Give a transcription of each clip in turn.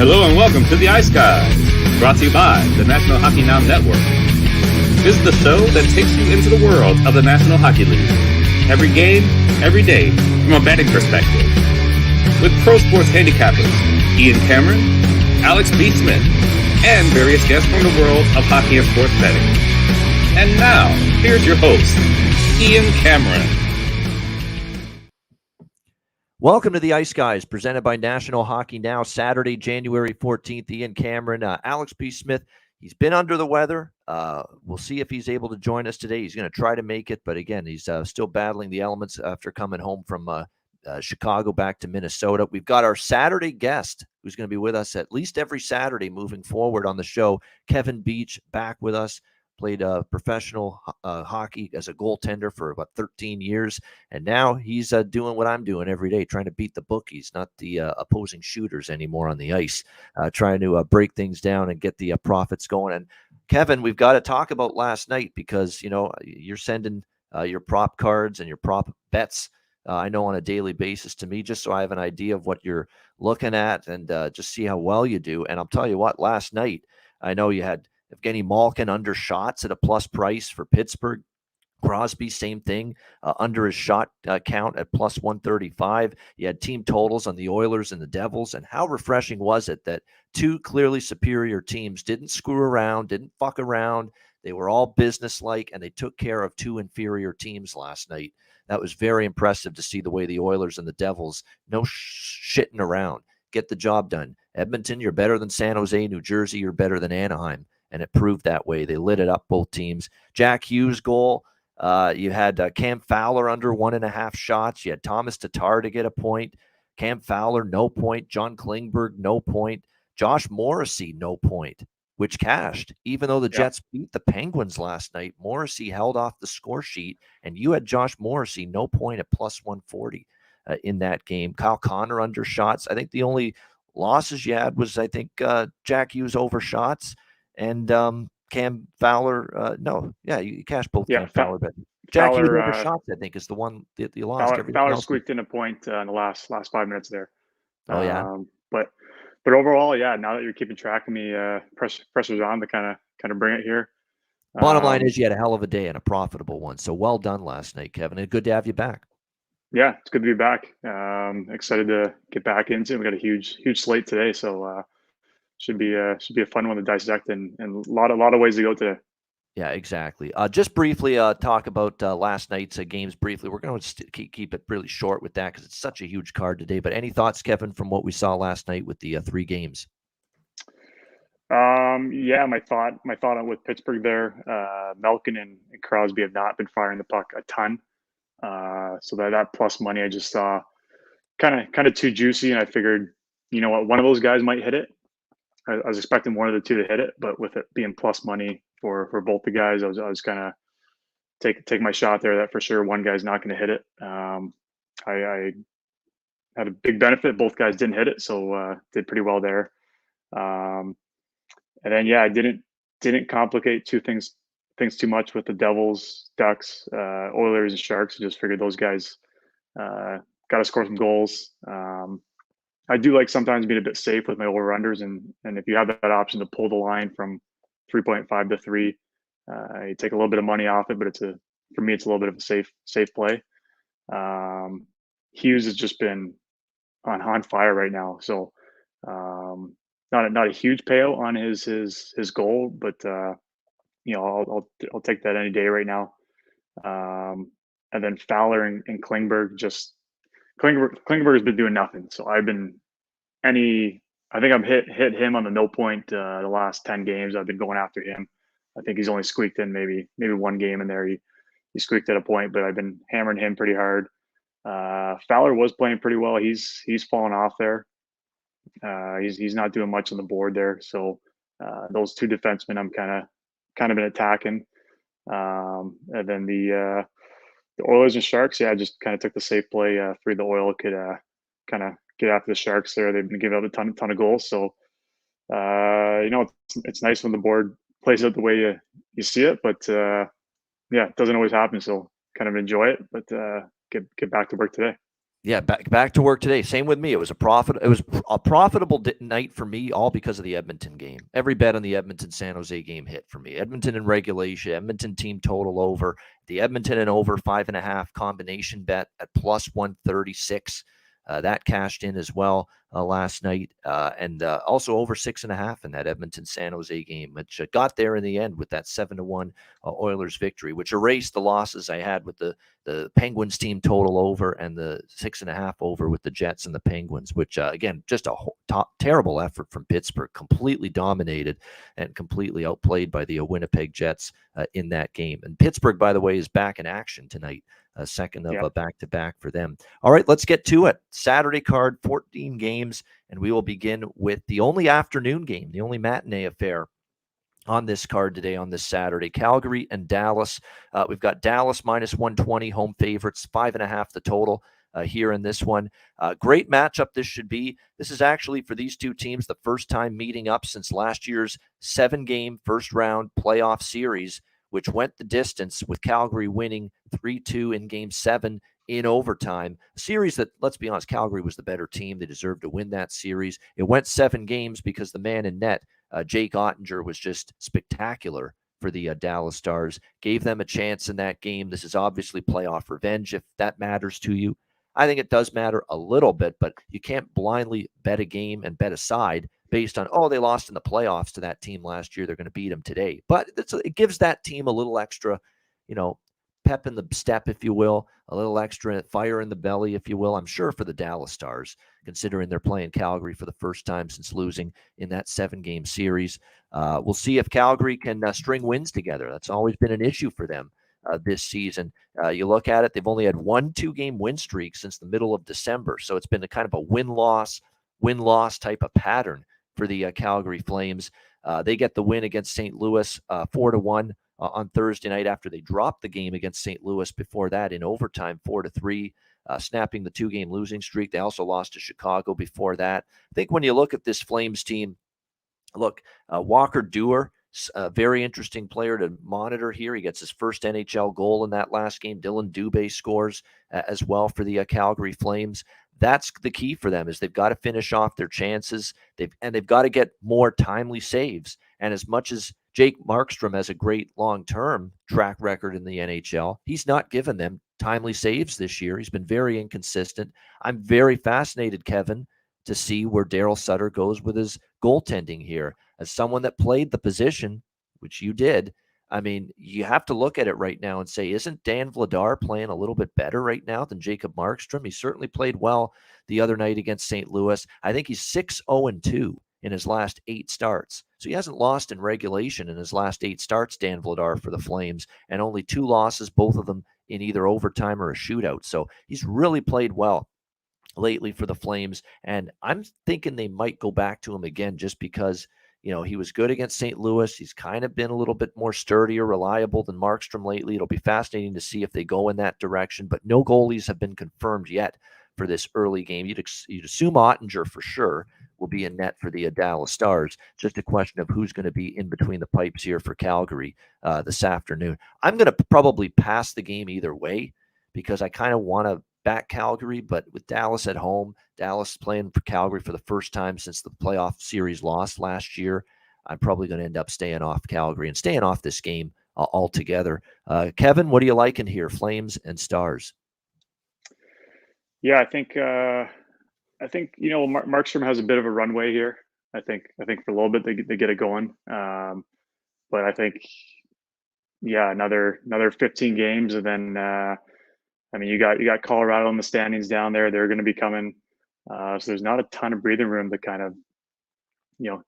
Hello and welcome to the Ice Guys, brought to you by the National Hockey Now Network. This is the show that takes you into the world of the National Hockey League. Every game, every day, from a betting perspective. With pro sports handicappers, Ian Cameron, Alex B. Smith, and various guests from the world of hockey and sports betting. And now, here's your host, Ian Cameron. Welcome to the Ice Guys, presented by National Hockey Now, Saturday, January 14th. Ian Cameron, Alex B. Smith, he's been under the weather. We'll see if he's able to join us today. He's going to try to make it, but again, he's still battling the elements after coming home from Chicago back to Minnesota. We've got our Saturday guest who's going to be with us at least every Saturday moving forward on the show. Kevin Beach back with us. Played professional hockey as a goaltender for about 13 years, and now he's doing what I'm doing every day, trying to beat the bookies, not the opposing shooters anymore on the ice, trying to break things down and get the profits going. And Kevin, we've got to talk about last night because, you know, you're sending your prop cards and your prop bets, I know, on a daily basis to me, just so I have an idea of what you're looking at and just see how well you do. And I'll tell you what, last night, I know you had Evgeny Malkin under shots at a plus price for Pittsburgh. Crosby, same thing, under his shot count at plus 135. You had team totals on the Oilers and the Devils. And how refreshing was it that two clearly superior teams didn't screw around, didn't fuck around. They were all businesslike, and they took care of two inferior teams last night. That was very impressive to see the way the Oilers and the Devils, no shitting around, get the job done. Edmonton, you're better than San Jose. New Jersey, you're better than Anaheim. And it proved that way. They lit it up, both teams. Jack Hughes' goal. You had Cam Fowler under 1.5 shots. You had Thomas Tatar to get a point. Cam Fowler, no point. John Klingberg, no point. Josh Morrissey, no point, which cashed. Even though the Jets beat the Penguins last night, Morrissey held off the score sheet, and you had Josh Morrissey, no point at plus 140 in that game. Kyle Connor under shots. I think the only losses you had was, I think, Jack Hughes over shots. And Cam Fowler, you cashed both. Cam Fowler, but Jack Hughes over shots, I think, is the one that you lost. Fowler squeaked in a point in the last 5 minutes there. Oh yeah, but overall, yeah. Now that you're keeping track of me, pressure's on to kind of bring it here. Bottom line is you had a hell of a day and a profitable one. So well done last night, Kevin. And good to have you back. Yeah, it's good to be back. Excited to get back into it. We got a huge slate today, so. Should be a fun one to dissect and a lot of ways to go today. Yeah, exactly. Just briefly talk about last night's games briefly. We're going to keep it really short with that because it's such a huge card today. But any thoughts, Kevin, from what we saw last night with the 3 games? My thought on with Pittsburgh there, Malkin and Crosby have not been firing the puck a ton. So that plus money I just saw kind of too juicy, and I figured, you know what, one of those guys might hit it. I was expecting one of the two to hit it, but with it being plus money for both the guys, I was kind of take my shot there that for sure one guy's not going to hit it. I had a big benefit. Both guys didn't hit it, so did pretty well there. And then I didn't complicate things too much with the Devils, Ducks, Oilers, and Sharks. I just figured those guys got to score some goals. I do like sometimes being a bit safe with my over-unders, and if you have that option to pull the line from 3.5 to 3, you take a little bit of money off it, but for me, it's a little bit of a safe play. Hughes has just been on fire right now, so not a huge payout on his goal, but I'll take that any day right now. And then Fowler and Klingberg Klingberg has been doing nothing. So I think I've hit him on the no point the last 10 games. I've been going after him. I think he's only squeaked in maybe one game in there. He squeaked at a point, but I've been hammering him pretty hard. Fowler was playing pretty well. He's fallen off there. He's not doing much on the board there. So those two defensemen I'm kind of been attacking. And then the Oilers and Sharks, I just kind of took the safe play. Free the Oil could kind of get after the Sharks there. They've been giving up a ton of goals. So, it's nice when the board plays out the way you see it. But, it doesn't always happen. So kind of enjoy it. But get back to work today. Yeah, back to work today. Same with me. It was a profitable night for me, all because of the Edmonton game. Every bet on the Edmonton San Jose game hit for me. Edmonton in regulation, Edmonton team total over, the Edmonton and over 5.5 combination bet at plus 136. That cashed in as well last night, and also over 6.5 in that Edmonton San Jose game, which got there in the end with that 7-1 Oilers victory, which erased the losses I had with the Penguins team total over and the 6.5 over with the Jets and the Penguins, which again, just a terrible effort from Pittsburgh, completely dominated and completely outplayed by the Winnipeg Jets in that game. And Pittsburgh, by the way, is back in action tonight. A second of a back-to-back for them. All right, let's get to it. Saturday card, 14 games, and we will begin with the only afternoon game, the only matinee affair on this card today on this Saturday. Calgary and Dallas. We've got Dallas minus 120, home favorites, 5.5 the total here in this one. Great matchup this should be. This is actually, for these two teams, the first time meeting up since last year's 7-game first-round playoff series, which went the distance with Calgary winning 3-2 in Game 7 in overtime. A series that, let's be honest, Calgary was the better team. They deserved to win that series. It went 7 games because the man in net, Jake Ottinger, was just spectacular for the Dallas Stars. Gave them a chance in that game. This is obviously playoff revenge, if that matters to you. I think it does matter a little bit, but you can't blindly bet a game and bet a side based on, they lost in the playoffs to that team last year, they're going to beat them today. But it gives that team a little extra, pep in the step, if you will, a little extra fire in the belly, if you will, I'm sure, for the Dallas Stars, considering they're playing Calgary for the first time since losing in that 7-game series. We'll see if Calgary can string wins together. That's always been an issue for them this season. You look at it, they've only had 1 2-game win streak since the middle of December. So it's been a kind of a win-loss type of pattern for the Calgary Flames. They get the win against St. Louis 4-1 on Thursday night after they dropped the game against St. Louis before that in overtime 4-3, snapping the 2-game losing streak. They also lost to Chicago before that. I think when you look at this Flames team, Walker Duehr, a very interesting player to monitor here. He gets his first NHL goal in that last game. Dylan Dubé scores as well for the Calgary Flames. That's the key for them, is they've got to finish off their chances. They've got to get more timely saves. And as much as Jake Markstrom has a great long-term track record in the NHL, he's not given them timely saves this year. He's been very inconsistent. I'm very fascinated, Kevin, to see where Daryl Sutter goes with his goaltending here. As someone that played the position, which you did, I mean, you have to look at it right now and say, isn't Dan Vladar playing a little bit better right now than Jacob Markstrom? He certainly played well the other night against St. Louis. I think he's 6-0-2 in his last 8 starts. So he hasn't lost in regulation in his last 8 starts, Dan Vladar, for the Flames, and only 2 losses, both of them in either overtime or a shootout. So he's really played well lately for the Flames, and I'm thinking they might go back to him again just because he was good against St. Louis. He's kind of been a little bit more sturdy or reliable than Markstrom lately. It'll be fascinating to see if they go in that direction, but no goalies have been confirmed yet for this early game. You'd assume Ottinger for sure will be in net for the Dallas Stars. Just a question of who's going to be in between the pipes here for Calgary this afternoon. I'm going to probably pass the game either way because I kind of want to back Calgary, but with Dallas at home, Dallas playing for Calgary for the first time since the playoff series lost last year, I'm probably going to end up staying off Calgary and staying off this game altogether. Kevin, what are you liking here, Flames and Stars? Yeah, I think Markstrom has a bit of a runway here. I think for a little bit they get it going, but I think another 15 games, and then you got Colorado in the standings down there. They're going to be coming, so there's not a ton of breathing room to kind of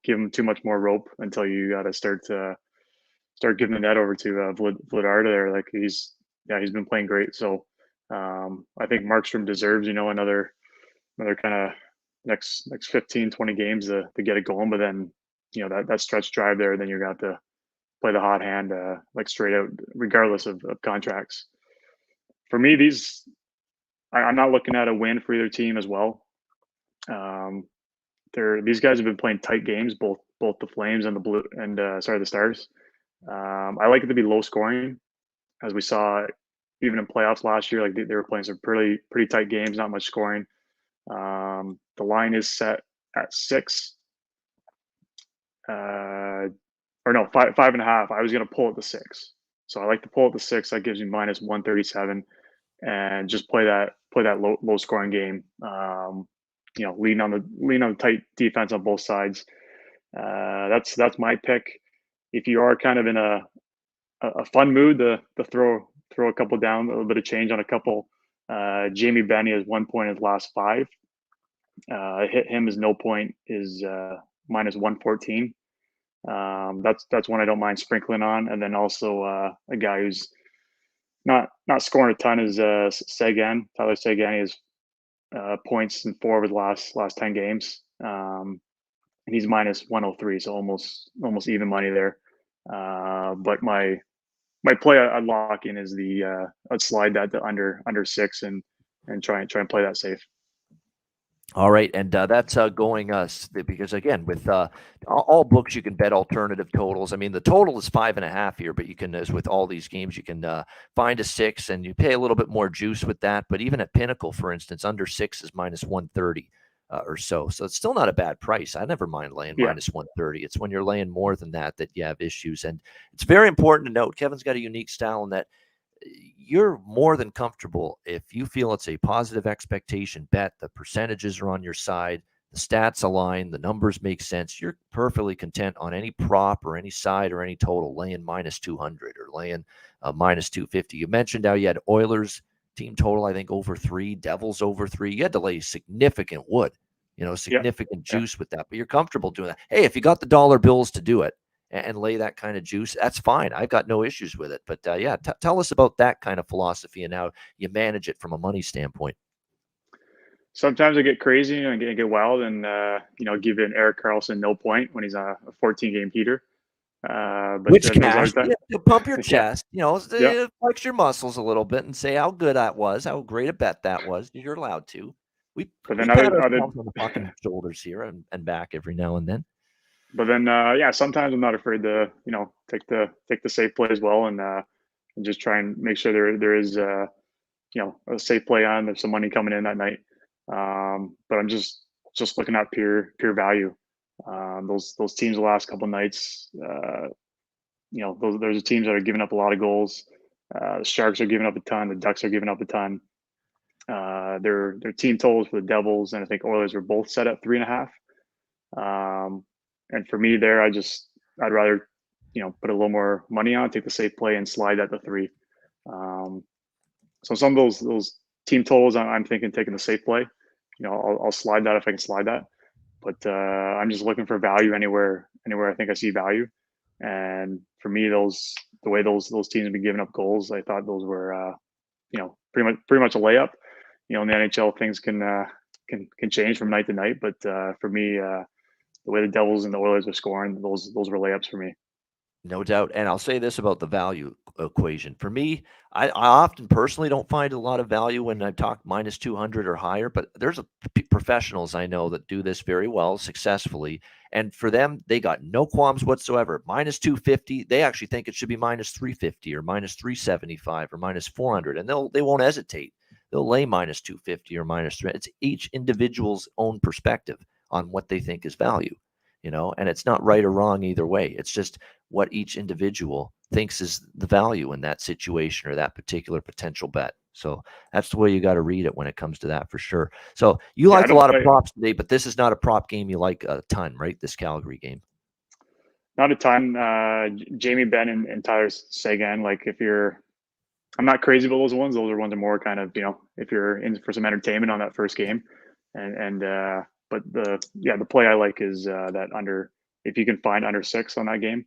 give them too much more rope until you got to start giving the net over to Vladar there. Like he's been playing great. So I think Markstrom deserves another kind of next 15, 20 games to get it going. But then that stretch drive there, then you're going to have to play the hot hand like straight out, regardless of contracts. For me, I'm not looking at a win for either team as well. These guys have been playing tight games, both the Flames and the Stars. I like it to be low scoring, as we saw even in playoffs last year, like they were playing some pretty tight games, not much scoring. The line is set at 6, or no, 5.5. I was going to pull it to 6, so I like to pull it to 6. That gives me minus 137, and just play that low scoring game. Lean on the tight defense on both sides. That's my pick. If you are kind of in a fun mood to throw a couple down, a little bit of change on a couple. Jamie Benny has 1 point in his last 5. Hit him as no point is minus 114. That's one I don't mind sprinkling on. And then also a guy who's not scoring a ton is Seguin. Tyler Seguin has points in 4 of his last 10 games. And he's minus 103, so almost even money there. But my play I'd lock in is I'd slide that to under 6 and try and play that safe. All right, and that's going us because again, with all books, you can bet alternative totals. I mean, the total is 5.5 here, but you can, as with all these games, you can find a 6, and you pay a little bit more juice with that. But even at Pinnacle, for instance, under 6 is minus 130 or so. So it's still not a bad price. I never mind laying minus 130. It's when you're laying more than that you have issues, and it's very important to note. Kevin's got a unique style in that you're more than comfortable if you feel it's a positive expectation bet. The percentages are on your side, the stats align, the numbers make sense. You're perfectly content on any prop or any side or any total laying minus 200 or laying minus 250. You mentioned how you had Oilers team total, I think, over 3, Devils over 3. You had to lay significant wood, significant juice with that, but you're comfortable doing that. Hey, if you got the dollar bills to do it and lay that kind of juice, that's fine. I've got no issues with it. But tell us about that kind of philosophy and how you manage it from a money standpoint. Sometimes I get crazy and get wild and, give an Erik Karlsson no point when he's a 14-game heater. But which cash, you pump your chest, flex your muscles a little bit and say how good that was, how great a bet that was. You're allowed to. We pat ourselves on the fucking shoulders here and back every now and then. But then, sometimes I'm not afraid to, take the safe play as well, and just try and make sure there is, a safe play on. There's some money coming in that night. But I'm just looking at pure value. Those teams the last couple of nights, there's teams that are giving up a lot of goals. The Sharks are giving up a ton. The Ducks are giving up a ton. Their team totals for the Devils and I think Oilers were both set at 3.5. And for me there, I'd rather, put a little more money on, take the safe play and slide that to 3. So some of those team totals, I'm thinking taking the safe play. I'll slide that if I can slide that. But I'm just looking for value anywhere I think I see value. And for me, the way those teams have been giving up goals, I thought those were, pretty much a layup. In the NHL, things can change from night to night. But for me, the way the Devils and the Oilers are scoring, those were layups for me. No doubt. And I'll say this about the value equation. For me, I often personally don't find a lot of value when I talk minus 200 or higher, but there's professionals I know that do this very well, successfully. And for them, they got no qualms whatsoever. Minus 250, they actually think it should be minus 350 or minus 375 or minus 400. And they won't hesitate. They'll lay minus 250 or minus 3. It's each individual's own perspective on what they think is value, and it's not right or wrong either way. It's just what each individual thinks is the value in that situation or that particular potential bet. So that's the way you got to read it when it comes to that for sure. So you like a lot of props today, but this is not a prop game you like a ton, right? This Calgary game. Not a ton. Jamie Benn and Tyler Seguin, like I'm not crazy about those ones. Those are ones that are more kind of, if you're in for some entertainment on that first game. But the play I like is that under, if you can find under 6 on that game.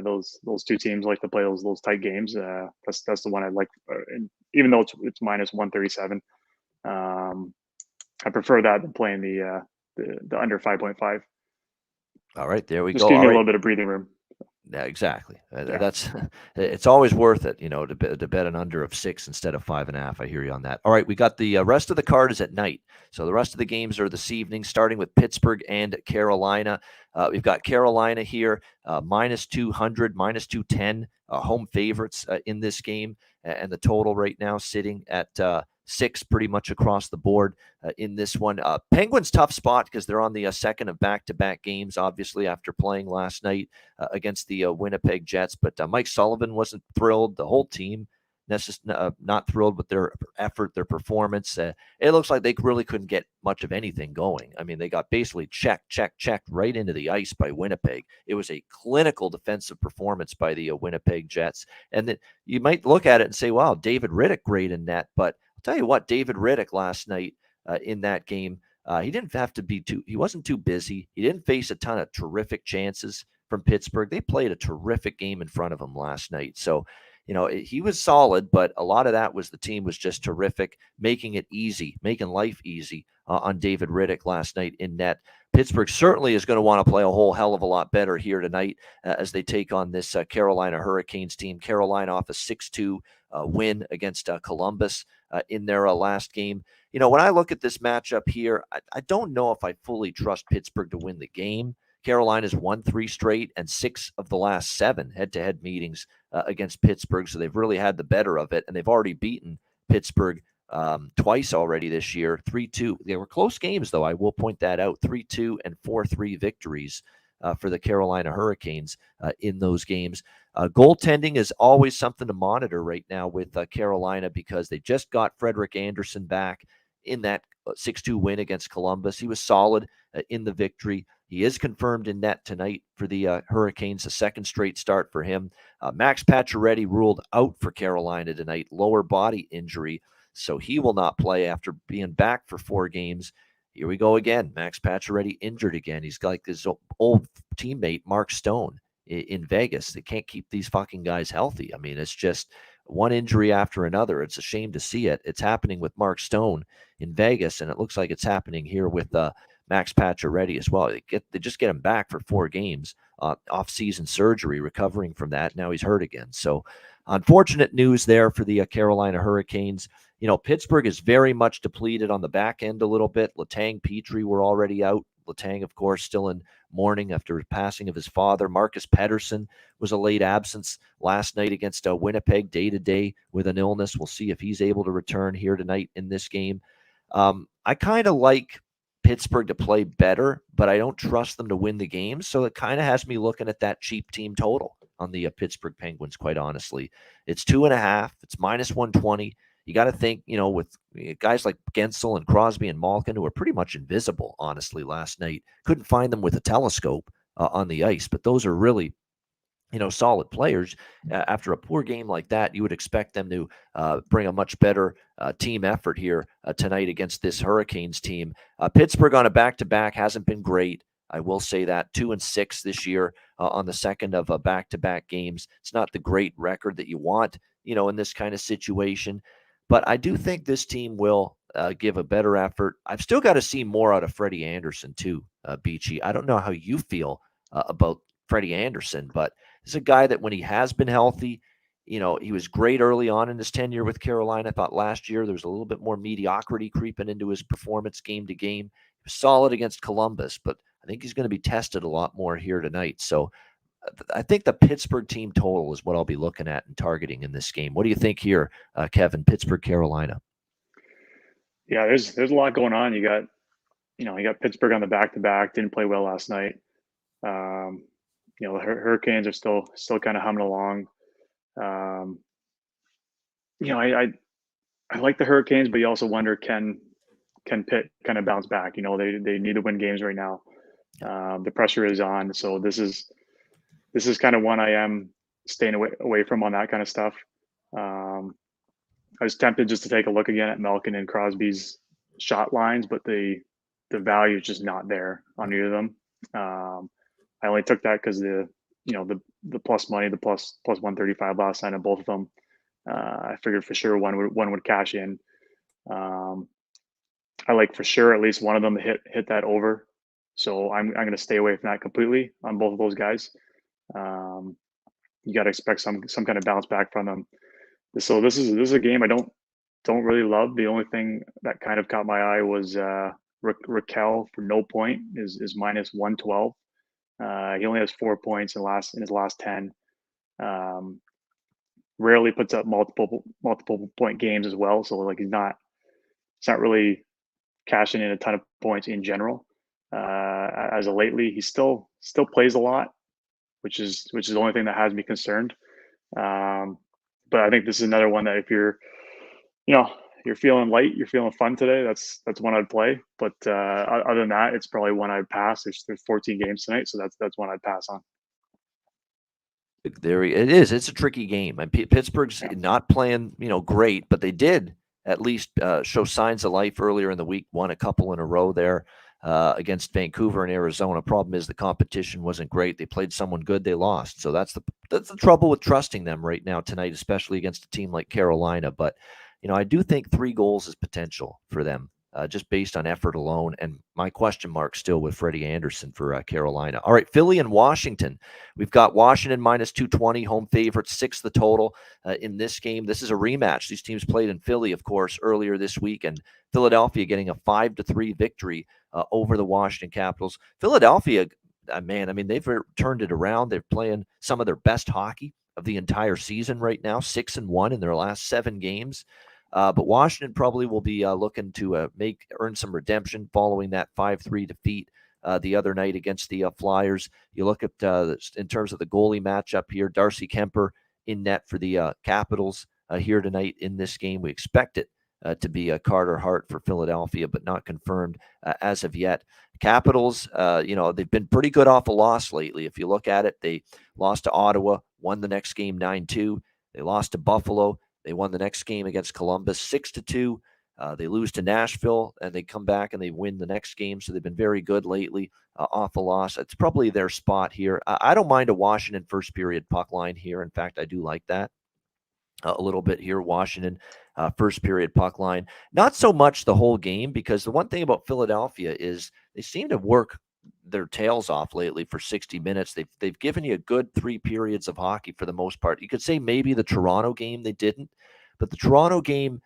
Those two teams like to play those tight games. That's the one I like. And even though it's minus 137, I prefer that than playing the under 5.5. All right, there we go. Just give me a little bit of breathing room. Yeah, exactly. Yeah. That's it's always worth it, to bet an under of 6 instead of 5.5. I hear you on that. All right, we got the rest of the card is at night, so the rest of the games are this evening, starting with Pittsburgh and Carolina. We've got Carolina here minus 200, minus 210, home favorites in this game, and the total right now sitting at 6, pretty much across the board in this one. Penguins tough spot because they're on the second of back-to-back games, obviously after playing last night against the Winnipeg Jets. But Mike Sullivan wasn't thrilled. The whole team not thrilled with their effort, their performance. It looks like they really couldn't get much of anything going. I mean, they got basically checked right into the ice by Winnipeg. It was a clinical defensive performance by the Winnipeg Jets. And then you might look at it and say, wow, David Riddick great in net. But I'll tell you what, David Riddick last night in that game, he didn't have to be he wasn't too busy. He didn't face a ton of terrific chances from Pittsburgh. They played a terrific game in front of him last night. So, he was solid, but a lot of that was the team was just terrific, making it easy, making life easy on David Riddick last night in net. Pittsburgh certainly is going to want to play a whole hell of a lot better here tonight as they take on this Carolina Hurricanes team. Carolina off a 6-2 win against Columbus in their last game. When I look at this matchup here, I don't know if I fully trust Pittsburgh to win the game. Carolina's won 3 straight and 6 of the last 7 head-to-head meetings against Pittsburgh, so they've really had the better of it, and they've already beaten Pittsburgh twice already this year, 3-2. They were close games, though. I will point that out, 3-2 and 4-3 victories for the Carolina Hurricanes in those games. Goaltending is always something to monitor right now with Carolina because they just got Frederik Andersen back in that 6-2 win against Columbus. He was solid in the victory. He is confirmed in net tonight for the Hurricanes, a second straight start for him. Max Pacioretty ruled out for Carolina tonight, lower body injury, so he will not play after being back for 4 games. Here we go again. Max Pacioretty injured again. He's like his old teammate, Mark Stone, in Vegas. They can't keep these fucking guys healthy. I mean, it's just one injury after another. It's a shame to see it. It's happening with Mark Stone in Vegas, and it looks like it's happening here with Max Pacioretty as well. They just get him back for 4 games, off-season surgery, recovering from that. Now he's hurt again. So unfortunate news there for the Carolina Hurricanes. Pittsburgh is very much depleted on the back end a little bit. Letang, Petrie were already out. Letang, of course, still in mourning after the passing of his father. Marcus Pettersson was a late absence last night against Winnipeg, day-to-day with an illness. We'll see if he's able to return here tonight in this game. I kind of like Pittsburgh to play better, but I don't trust them to win the game. So it kind of has me looking at that cheap team total on the Pittsburgh Penguins, quite honestly. It's 2.5. It's minus 120. You got to think, with guys like Gensel and Crosby and Malkin, who were pretty much invisible, honestly, last night. Couldn't find them with a telescope on the ice, but those are really, solid players. After a poor game like that, you would expect them to bring a much better team effort here tonight against this Hurricanes team. Pittsburgh on a back-to-back hasn't been great. I will say that 2-6 this year on the second of back-to-back games. It's not the great record that you want, in this kind of situation. But I do think this team will give a better effort. I've still got to see more out of Freddie Andersen too, Beachy. I don't know how you feel about Freddie Andersen, but he's a guy that when he has been healthy, he was great early on in his tenure with Carolina. I thought last year there was a little bit more mediocrity creeping into his performance game to game. He was solid against Columbus, but I think he's going to be tested a lot more here tonight. So I think the Pittsburgh team total is what I'll be looking at and targeting in this game. What do you think here, Kevin? Pittsburgh, Carolina. Yeah, there's a lot going on. You got Pittsburgh on the back-to-back. Didn't play well last night. The Hurricanes are still kind of humming along. I like the Hurricanes, but you also wonder can Pitt kind of bounce back? They need to win games right now. The pressure is on, so this is kind of one I am staying away from on that kind of stuff. I was tempted just to take a look again at Malkin and Crosby's shot lines, but the value is just not there on either of them. I only took that because the plus money, the plus 135 last night on both of them. I figured for sure one would cash in. I like for sure at least one of them to hit that over. So I'm going to stay away from that completely on both of those guys. You got to expect some kind of bounce back from them. So this is a game I don't really love. The only thing that kind of caught my eye was Raquel for no point is minus 112. He only has 4 points in his last 10. Um, Rarely puts up multiple point games as well. So like it's not really cashing in a ton of points in general. As of lately, he still plays a lot, which is the only thing that has me concerned. Um, but I think this is another one that if you know you're feeling light, you're feeling fun today, that's one I'd play. But other than that, it's probably one I'd pass. There's 14 games tonight, so that's one I'd pass on. It is. It's a tricky game. And Pittsburgh's Yeah. not playing, great, but they did at least show signs of life earlier in the week. Won a couple in a row there against Vancouver and Arizona. Problem is the competition wasn't great. They played someone good, they lost. So that's the trouble with trusting them right now tonight, especially against a team like Carolina. But I do think 3 goals is potential for them. Just based on effort alone. And my question mark still with Freddie Anderson for Carolina. All right, Philly and Washington. We've got Washington minus 220, home favorite, 6 the total in this game. This is a rematch. These teams played in Philly, of course, earlier this week, and Philadelphia getting a 5-3 victory over the Washington Capitals. Philadelphia, man, I mean, they've turned it around. They're playing some of their best hockey of the entire season right now, 6-1 in their last 7 games. But Washington probably will be looking to earn some redemption following that 5-3 defeat the other night against the Flyers. You look at in terms of the goalie matchup here, Darcy Kuemper in net for the Capitals here tonight in this game. We expect it to be Carter Hart for Philadelphia, but not confirmed as of yet. Capitals, they've been pretty good off a loss lately. If you look at it, they lost to Ottawa, won the next game 9-2. They lost to Buffalo. They won the next game against Columbus 6-2. They lose to Nashville, and they come back and they win the next game. So they've been very good lately off a loss. It's probably their spot here. I don't mind a Washington first period puck line here. In fact, I do like that a little bit here. Washington first period puck line. Not so much the whole game, because the one thing about Philadelphia is they seem to work their tails off lately for 60 minutes. They've given you a good 3 periods of hockey for the most part. You could say maybe the Toronto game they didn't, but the Toronto game,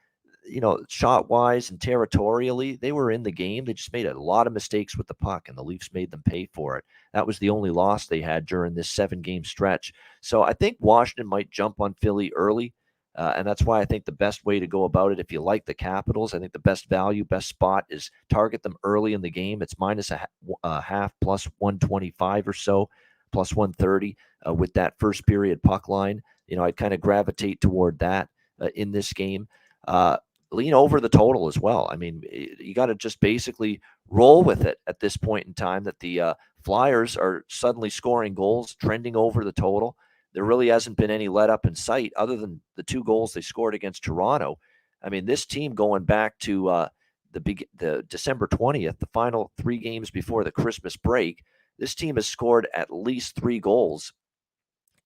shot wise and territorially, they were in the game. They just made a lot of mistakes with the puck, and the Leafs made them pay for it. That was the only loss they had during this 7-game stretch. So I think Washington might jump on Philly early. And that's why I think the best way to go about it, if you like the Capitals, I think the best value, best spot is target them early in the game. It's minus a half, plus 125 or so, plus 130 with that first period puck line. I'd kind of gravitate toward that in this game. Lean over the total as well. I mean, you got to just basically roll with it at this point in time that the Flyers are suddenly scoring goals, trending over the total. There really hasn't been any let up in sight other than the 2 goals they scored against Toronto. I mean, this team going back to the December 20th, the final 3 games before the Christmas break, this team has scored at least 3 goals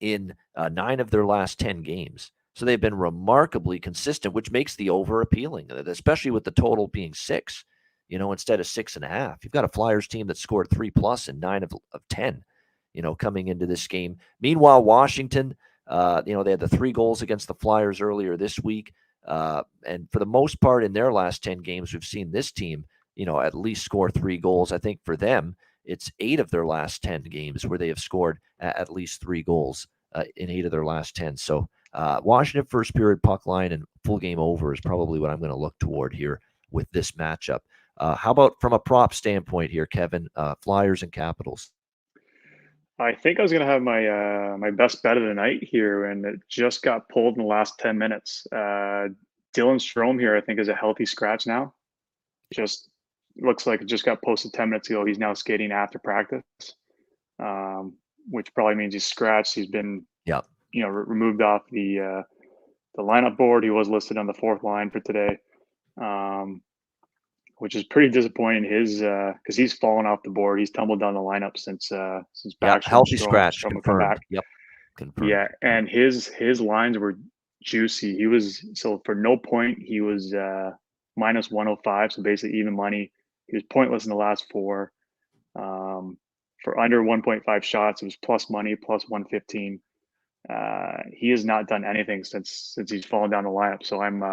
in 9 of their last 10 games. So they've been remarkably consistent, which makes the over appealing, especially with the total being 6, instead of 6.5. You've got a Flyers team that scored 3+ in 9 of 10. Coming into this game. Meanwhile, Washington, they had the 3 goals against the Flyers earlier this week. And for the most part, in their last 10 games, we've seen this team, at least score 3 goals. I think for them, it's 8 of their last 10 games where they have scored at least 3 goals in 8 of their last 10. So Washington first period puck line and full game over is probably what I'm going to look toward here with this matchup. How about from a prop standpoint here, Kevin, Flyers and Capitals? I think I was going to have my best bet of the night here, and it just got pulled in the last 10 minutes. Dylan Strome here, I think, is a healthy scratch now. Just looks like it just got posted 10 minutes ago. He's now skating after practice, which probably means he's scratched. He's been, removed off the lineup board. He was listed on the 4th line for today. Which is pretty disappointing. His because he's fallen off the board. He's tumbled down the lineup since Backstrom. Healthy scratch confirmed. Back. Yep, confirmed. Yeah, and his lines were juicy. He was for no point. He was minus 105, so basically even money. He was pointless in the last 4. for under 1.5 shots. It was plus money, plus 115. He has not done anything since he's fallen down the lineup. So I'm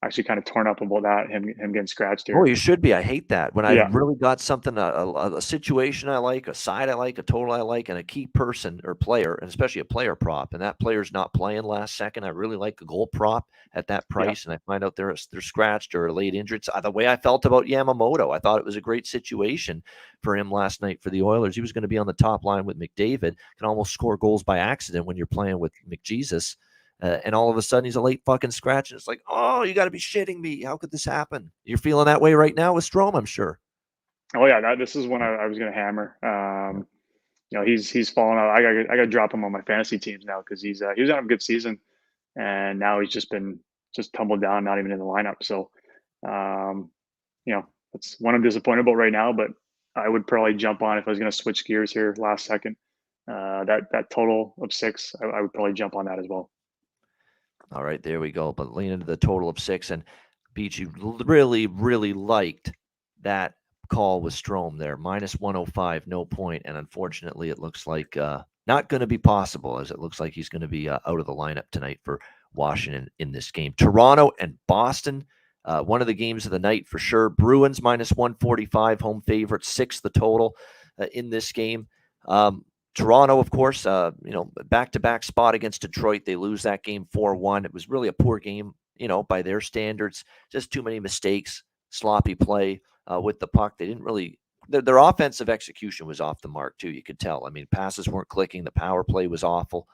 actually kind of torn up about that. Him getting scratched Oh, here. you should be. I hate that. When I Yeah. really got something, a situation I like, a side I like, a total I like, and a key person or player, and especially a player prop, and that player's not playing last second. I really like a goal prop at that price, and I find out they're scratched or late injured. So the way I felt about Yamamoto, I thought it was a great situation for him last night for the Oilers. He was going to be on the top line with McDavid, can almost score goals by accident when you're playing with McJesus. And all of a sudden, he's a late fucking scratch. And it's like, oh, you got to be shitting me. How could this happen? You're feeling that way right now with Strome, I'm sure. Oh yeah, this is when I was going to hammer. He's fallen out. I got to drop him on my fantasy teams now because he was having a good season, and now he's just tumbled down, not even in the lineup. So, that's one I'm disappointed about right now. But I would probably jump on if I was going to switch gears here last second. That total of 6, I would probably jump on that as well. All right, there we go. But lean into the total of 6. And Beach, you really, really liked that call with Strome there. Minus 105, no point. And unfortunately, it looks like not going to be possible, as it looks like he's going to be out of the lineup tonight for Washington in this game. Toronto and Boston, one of the games of the night for sure. Bruins minus 145, home favorite, 6 the total in this game. Toronto, of course, back-to-back spot against Detroit. They lose that game 4-1. It was really a poor game, by their standards. Just too many mistakes, sloppy play with the puck. They didn't really – their offensive execution was off the mark, too. You could tell. I mean, passes weren't clicking. The power play was awful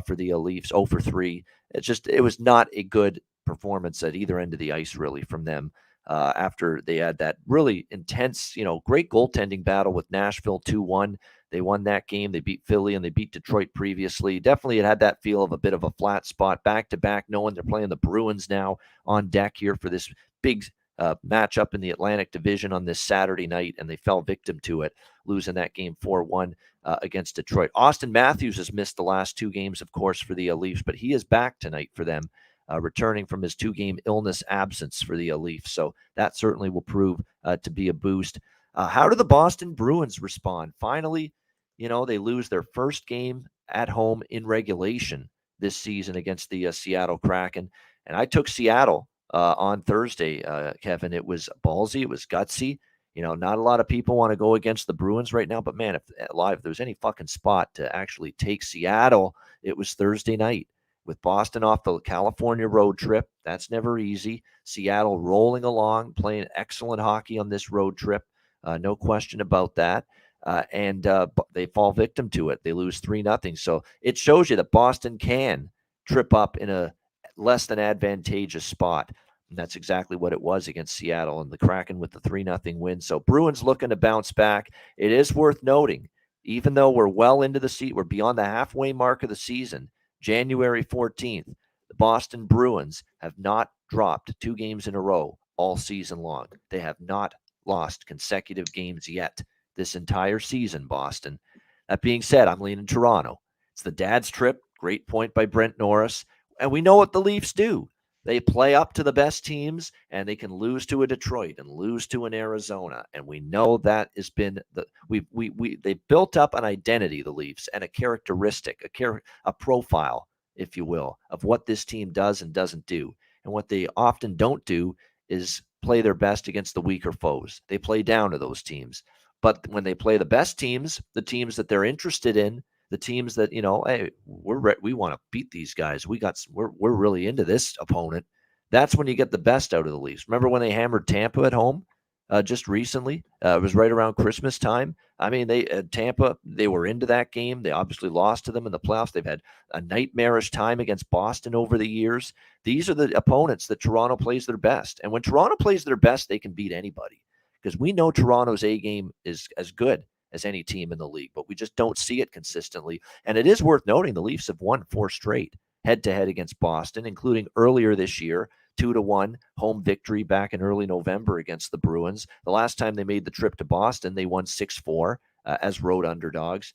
for the Leafs, 0 for 3. It was not a good performance at either end of the ice, really, from them. After they had that really intense, great goaltending battle with Nashville 2-1. They won that game. They beat Philly and they beat Detroit previously. Definitely it had that feel of a bit of a flat spot back-to-back, knowing they're playing the Bruins now on deck here for this big matchup in the Atlantic Division on this Saturday night, and they fell victim to it, losing that game 4-1 against Detroit. Austin Matthews has missed the last 2 games, of course, for the Leafs, but he is back tonight for them. Returning from his 2-game illness absence for the Leafs. So that certainly will prove to be a boost. How do the Boston Bruins respond? Finally, they lose their first game at home in regulation this season against the Seattle Kraken. And I took Seattle on Thursday, Kevin. It was ballsy. It was gutsy. Not a lot of people want to go against the Bruins right now. But, man, if there's any fucking spot to actually take Seattle, it was Thursday night. With Boston off the California road trip, that's never easy. Seattle rolling along, playing excellent hockey on this road trip. No question about that. And they fall victim to it. They lose 3-0. So it shows you that Boston can trip up in a less than advantageous spot. And that's exactly what it was against Seattle and the Kraken with the 3-0 win. So Bruins looking to bounce back. It is worth noting, even though we're well into the season, we're beyond the halfway mark of the season, January 14th, the Boston Bruins have not dropped 2 games in a row all season long. They have not lost consecutive games yet this entire season, Boston. That being said, I'm leaning Toronto. It's the dad's trip. Great point by Brent Norris. And we know what the Leafs do. They play up to the best teams, and they can lose to a Detroit and lose to an Arizona. And we know that has been they built up an identity, the Leafs, and a characteristic, a profile, if you will, of what this team does and doesn't do. And what they often don't do is play their best against the weaker foes. They play down to those teams. But when they play the best teams, the teams that they're interested in, the teams that, hey, we want to beat these guys. We're really into this opponent. That's when you get the best out of the Leafs. Remember when they hammered Tampa at home just recently? It was right around Christmas time. I mean, Tampa, they were into that game. They obviously lost to them in the playoffs. They've had a nightmarish time against Boston over the years. These are the opponents that Toronto plays their best. And when Toronto plays their best, they can beat anybody. Because we know Toronto's A game is as good as any team in the league, but we just don't see it consistently. And it is worth noting the Leafs have won 4 straight head-to-head against Boston, including earlier this year, 2-1 home victory back in early November against the Bruins. The last time they made the trip to Boston, they won 6-4 as road underdogs.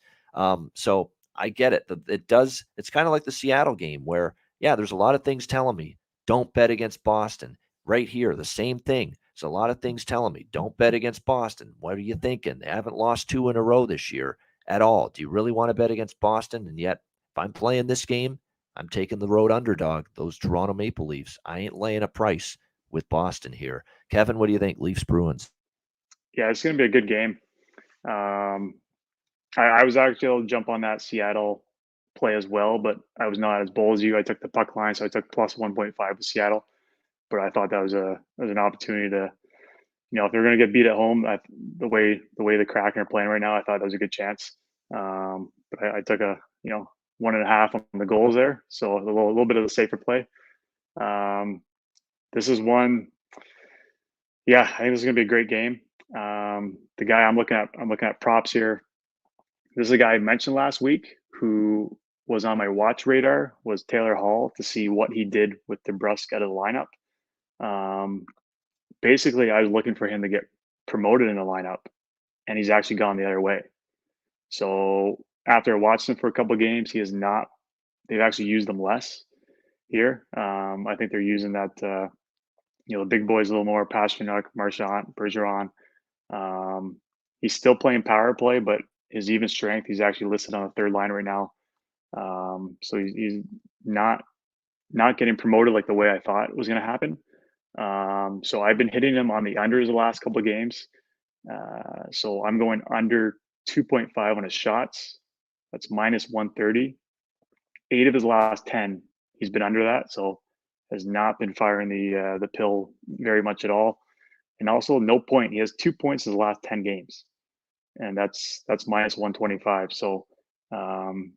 So I get it. It's kind of like the Seattle game where, yeah, there's a lot of things telling me, don't bet against Boston. Right here, the same thing. So a lot of things telling me don't bet against Boston. What are you thinking? They haven't lost 2 in a row this year at all. Do you really want to bet against Boston? And yet, if I'm playing this game, I'm taking the road underdog, those Toronto Maple Leafs. I ain't laying a price with Boston here. Kevin, what do you think? Leafs Bruins. Yeah, it's going to be a good game. I was actually able to jump on that Seattle play as well, but I was not as bold as you. I took the puck line, so I took plus 1.5 with Seattle. But I thought that was an opportunity to, if they're going to get beat at home, the way the Kraken are playing right now, I thought that was a good chance. But I took a 1.5 on the goals there, so a little bit of the safer play. This is one. Yeah, I think this is going to be a great game. The guy I'm looking at props here. This is a guy I mentioned last week who was on my watch radar, was Taylor Hall, to see what he did with DeBrusk out of the lineup. Basically, I was looking for him to get promoted in the lineup, and he's actually gone the other way. So after watching him for a couple of games, he has not. They've actually used him less here. I think they're using that. The big boys a little more. Pasternak, Marchand, Bergeron. He's still playing power play, but his even strength, he's actually listed on the third line right now. So he's not getting promoted like the way I thought it was going to happen. So I've been hitting him on the unders the last couple of games. So I'm going under 2.5 on his shots. That's minus 130. 8 of his last 10, he's been under that. So has not been firing the pill very much at all. And also no point. He has 2 points in his last 10 games. And that's minus 125. So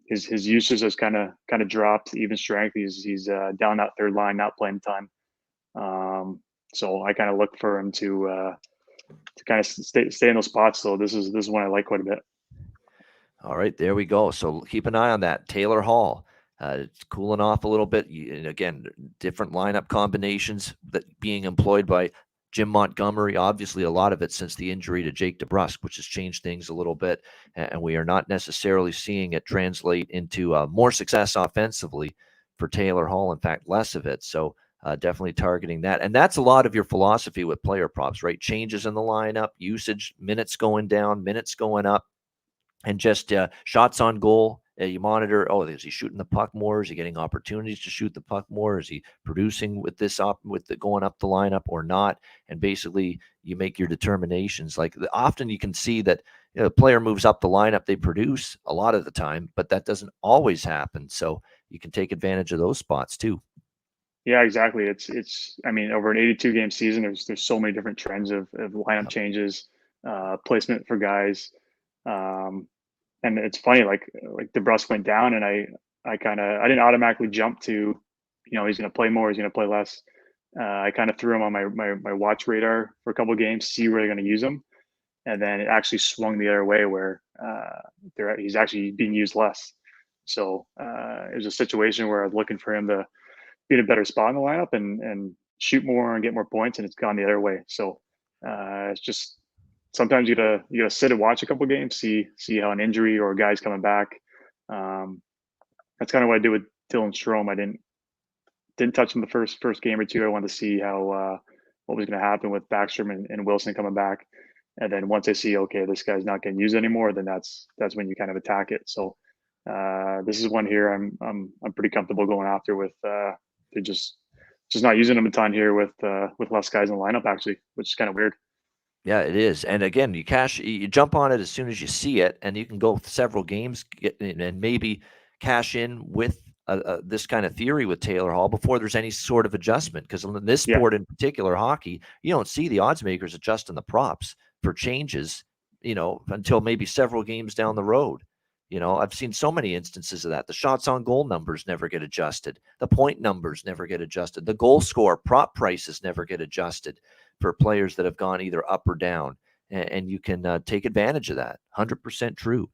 his usage has kind of dropped. Even strength, he's down that third line, not playing a ton. So I kind of look for him to kind of stay in those spots. So this is one I like quite a bit. All right, there we go. So keep an eye on that. Taylor Hall, it's cooling off a little bit. And again, different lineup combinations that being employed by Jim Montgomery, obviously a lot of it since the injury to Jake DeBrusk, which has changed things a little bit. And we are not necessarily seeing it translate into more success offensively for Taylor Hall. In fact, less of it. So definitely targeting that. And that's a lot of your philosophy with player props, right? Changes in the lineup, usage, minutes going down, minutes going up, and just shots on goal. You monitor, is he shooting the puck more? Is he getting opportunities to shoot the puck more? Is he producing with this with the going up the lineup or not? And basically you make your determinations. Like often you can see that a player moves up the lineup, they produce a lot of the time, but that doesn't always happen. So you can take advantage of those spots too. Yeah, exactly. It's I mean, over an 82 game season, there's so many different trends of lineup changes, placement for guys. And it's funny, like DeBrusk went down, and I didn't automatically jump to, he's going to play more, he's going to play less. I kind of threw him on my watch radar for a couple of games, see where they're going to use him, and then it actually swung the other way where he's actually being used less. So it was a situation where I was looking for him to be in a better spot in the lineup and shoot more and get more points, and it's gone the other way. So it's just. Sometimes you gotta sit and watch a couple of games, see how an injury or a guy's coming back. That's kind of what I did with Dylan Strome. I didn't touch him the first game or two. I wanted to see how what was going to happen with Backstrom and Wilson coming back. And then once I see, okay, this guy's not getting used anymore, then that's when you kind of attack it. So this is one here I'm pretty comfortable going after with. They're just not using him a ton here with less guys in the lineup actually, which is kind of weird. Yeah, it is. And again, you jump on it as soon as you see it, and you can go several games and maybe cash in with this kind of theory with Taylor Hall before there's any sort of adjustment. Because in this sport in particular, hockey, you don't see the odds makers adjusting the props for changes, until maybe several games down the road. I've seen so many instances of that. The shots on goal numbers never get adjusted. The point numbers never get adjusted. The goal score prop prices never get adjusted for players that have gone either up or down. And you can take advantage of that. 100% true.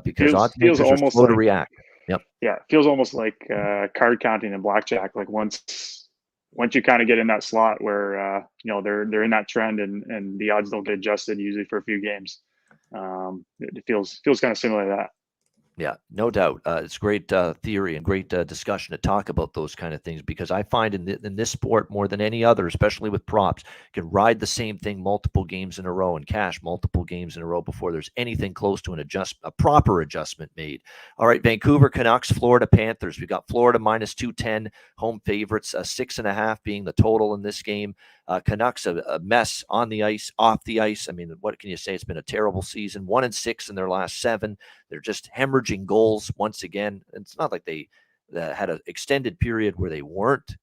Because odds makers are slow to react. Yep. Yeah, it feels almost like card counting and blackjack. Like once you kind of get in that slot where they're in that trend and the odds don't get adjusted usually for a few games. It feels kind of similar to that. Yeah, no doubt. It's great theory and great discussion to talk about those kind of things, because I find in this sport more than any other, especially with props, you can ride the same thing multiple games in a row and cash multiple games in a row before there's anything close to a proper adjustment made. All right, Vancouver Canucks, Florida Panthers. We got Florida minus 210, home favorites, 6.5 being the total in this game. Canucks a mess on the ice, off the ice. I mean, what can you say? It's been a terrible season. 1-6 in their last 7. They're just hemorrhaging goals once again. It's not like they had an extended period where they weren't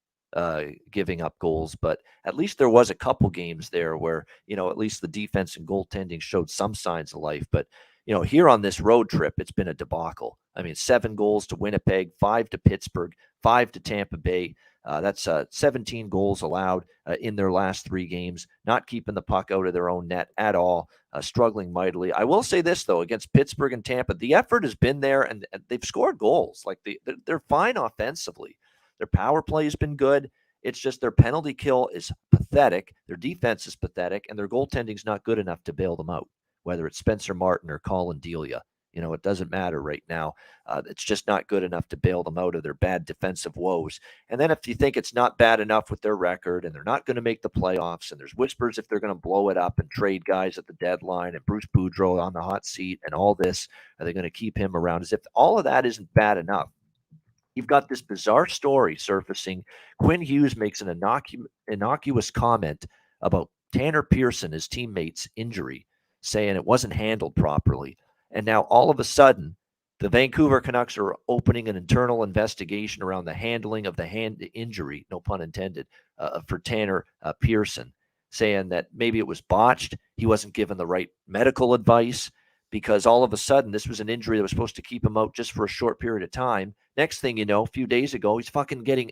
giving up goals, but at least there was a couple games there where, at least the defense and goaltending showed some signs of life. But, here on this road trip, it's been a debacle. I mean, 7 goals to Winnipeg, 5 to Pittsburgh, 5 to Tampa Bay. That's 17 goals allowed in their last 3 games, not keeping the puck out of their own net at all, struggling mightily. I will say this, though, against Pittsburgh and Tampa, the effort has been there, and they've scored goals. Like they're fine offensively. Their power play has been good. It's just their penalty kill is pathetic. Their defense is pathetic, and their goaltending is not good enough to bail them out, whether it's Spencer Martin or Colin Delia. It doesn't matter right now. It's just not good enough to bail them out of their bad defensive woes. And then if you think it's not bad enough with their record and they're not going to make the playoffs, and there's whispers if they're going to blow it up and trade guys at the deadline and Bruce Boudreau on the hot seat and all this, are they going to keep him around? As if all of that isn't bad enough. You've got this bizarre story surfacing. Quinn Hughes makes an innocuous comment about Tanner Pearson, his teammate's injury, saying it wasn't handled properly. And now all of a sudden, the Vancouver Canucks are opening an internal investigation around the handling of the hand injury, no pun intended, for Tanner Pearson, saying that maybe it was botched. He wasn't given the right medical advice, because all of a sudden this was an injury that was supposed to keep him out just for a short period of time. Next thing you know, a few days ago, he's fucking getting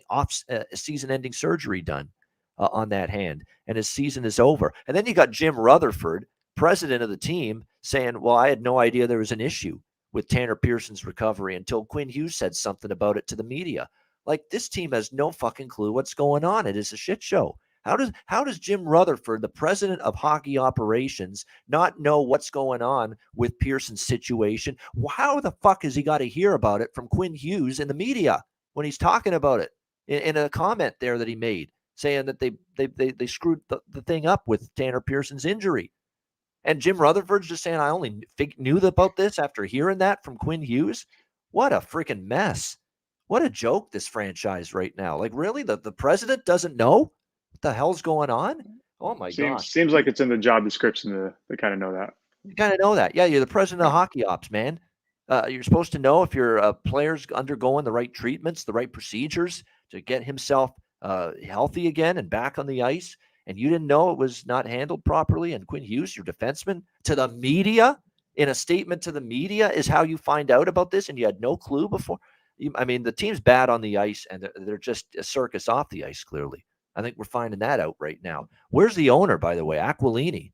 season-ending surgery done on that hand, and his season is over. And then you got Jim Rutherford, president of the team, saying, well, I had no idea there was an issue with Tanner Pearson's recovery until Quinn Hughes said something about it to the media. Like, this team has no fucking clue what's going on. It is a shit show. How does Jim Rutherford, the president of hockey operations, not know what's going on with Pearson's situation? How the fuck has he got to hear about it from Quinn Hughes in the media when he's talking about it in a comment there that he made, saying that they screwed the thing up with Tanner Pearson's injury? And Jim Rutherford's just saying, I only knew about this after hearing that from Quinn Hughes? What a freaking mess. What a joke, this franchise right now. Like, really? The president doesn't know what the hell's going on? Oh, my gosh. Seems like it's in the job description to kind of know that. You kind of know that. Yeah, you're the president of hockey ops, man. You're supposed to know if your player's undergoing the right treatments, the right procedures to get himself healthy again and back on the ice. And you didn't know it was not handled properly. And Quinn Hughes, your defenseman, to the media, in a statement to the media, is how you find out about this, and you had no clue before. The team's bad on the ice, and they're just a circus off the ice, clearly. I think we're finding that out right now. Where's the owner, by the way? Aquilini.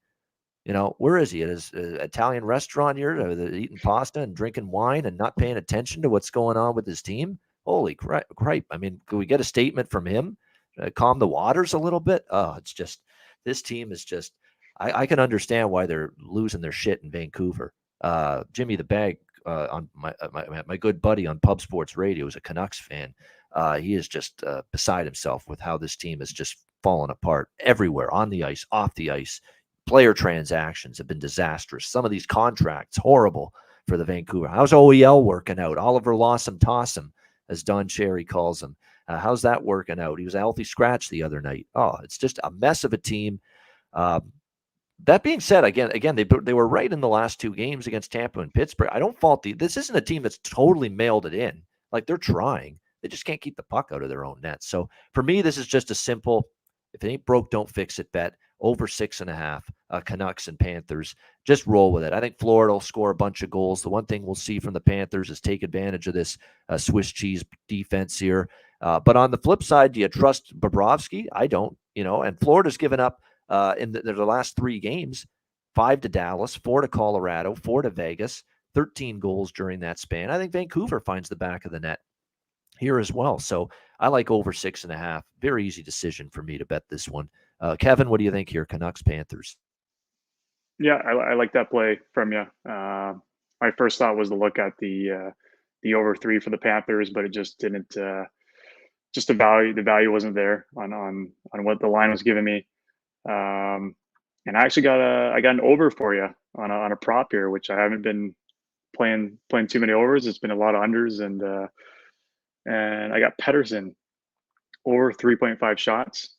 Where is he? At his Italian restaurant here, eating pasta and drinking wine and not paying attention to what's going on with his team? Holy crap. Could we get a statement from him? Calm the waters a little bit? Oh, it's just, this team is just, I can understand why they're losing their shit in Vancouver. Jimmy the Bag, on my good buddy on Pub Sports Radio, is a Canucks fan. He is just beside himself with how this team has just fallen apart everywhere, on the ice, off the ice. Player transactions have been disastrous. Some of these contracts, horrible for the Vancouver. How's OEL working out? Oliver Lawson Tossum, as Don Cherry calls him. How's that working out? He was a healthy scratch the other night. Oh, it's just a mess of a team. That being said, again, they were right in the last 2 games against Tampa and Pittsburgh. I don't fault this isn't a team that's totally mailed it in. Like, they're trying. They just can't keep the puck out of their own net. So for me, this is just a simple, if it ain't broke, don't fix it bet. Over 6.5, Canucks and Panthers. Just roll with it. I think Florida will score a bunch of goals. The one thing we'll see from the Panthers is take advantage of this Swiss cheese defense here. But on the flip side, do you trust Bobrovsky? I don't. And Florida's given up in their last 3 games, 5 to Dallas, 4 to Colorado, 4 to Vegas, 13 goals during that span. I think Vancouver finds the back of the net here as well. So I like over 6.5. Very easy decision for me to bet this one. Kevin, what do you think here? Canucks, Panthers. Yeah, I like that play from you. my first thought was to look at the over 3 for the Panthers, but it just didn't. Just the value wasn't there on what the line was giving me. And I got an over for you on a prop here, which I haven't been playing too many overs. It's been a lot of unders, and I got Pedersen over 3.5 shots.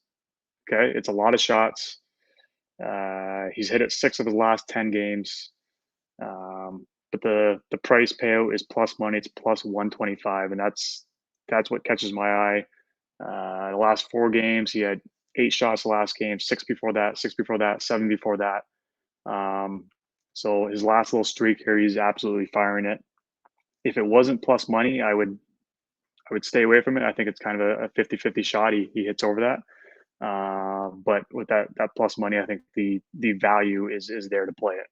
Okay, it's a lot of shots. He's hit it 6 of his last 10 games. But the price payout is plus money. It's plus 125, and that's what catches my eye. The last 4 games, he had 8 shots the last game, 6 before that, 6 before that, 7 before that. So his last little streak here, he's absolutely firing it. If it wasn't plus money, I would stay away from it. I think it's kind of a 50-50 shot. He hits over that. But with that plus money, I think the value is there to play it.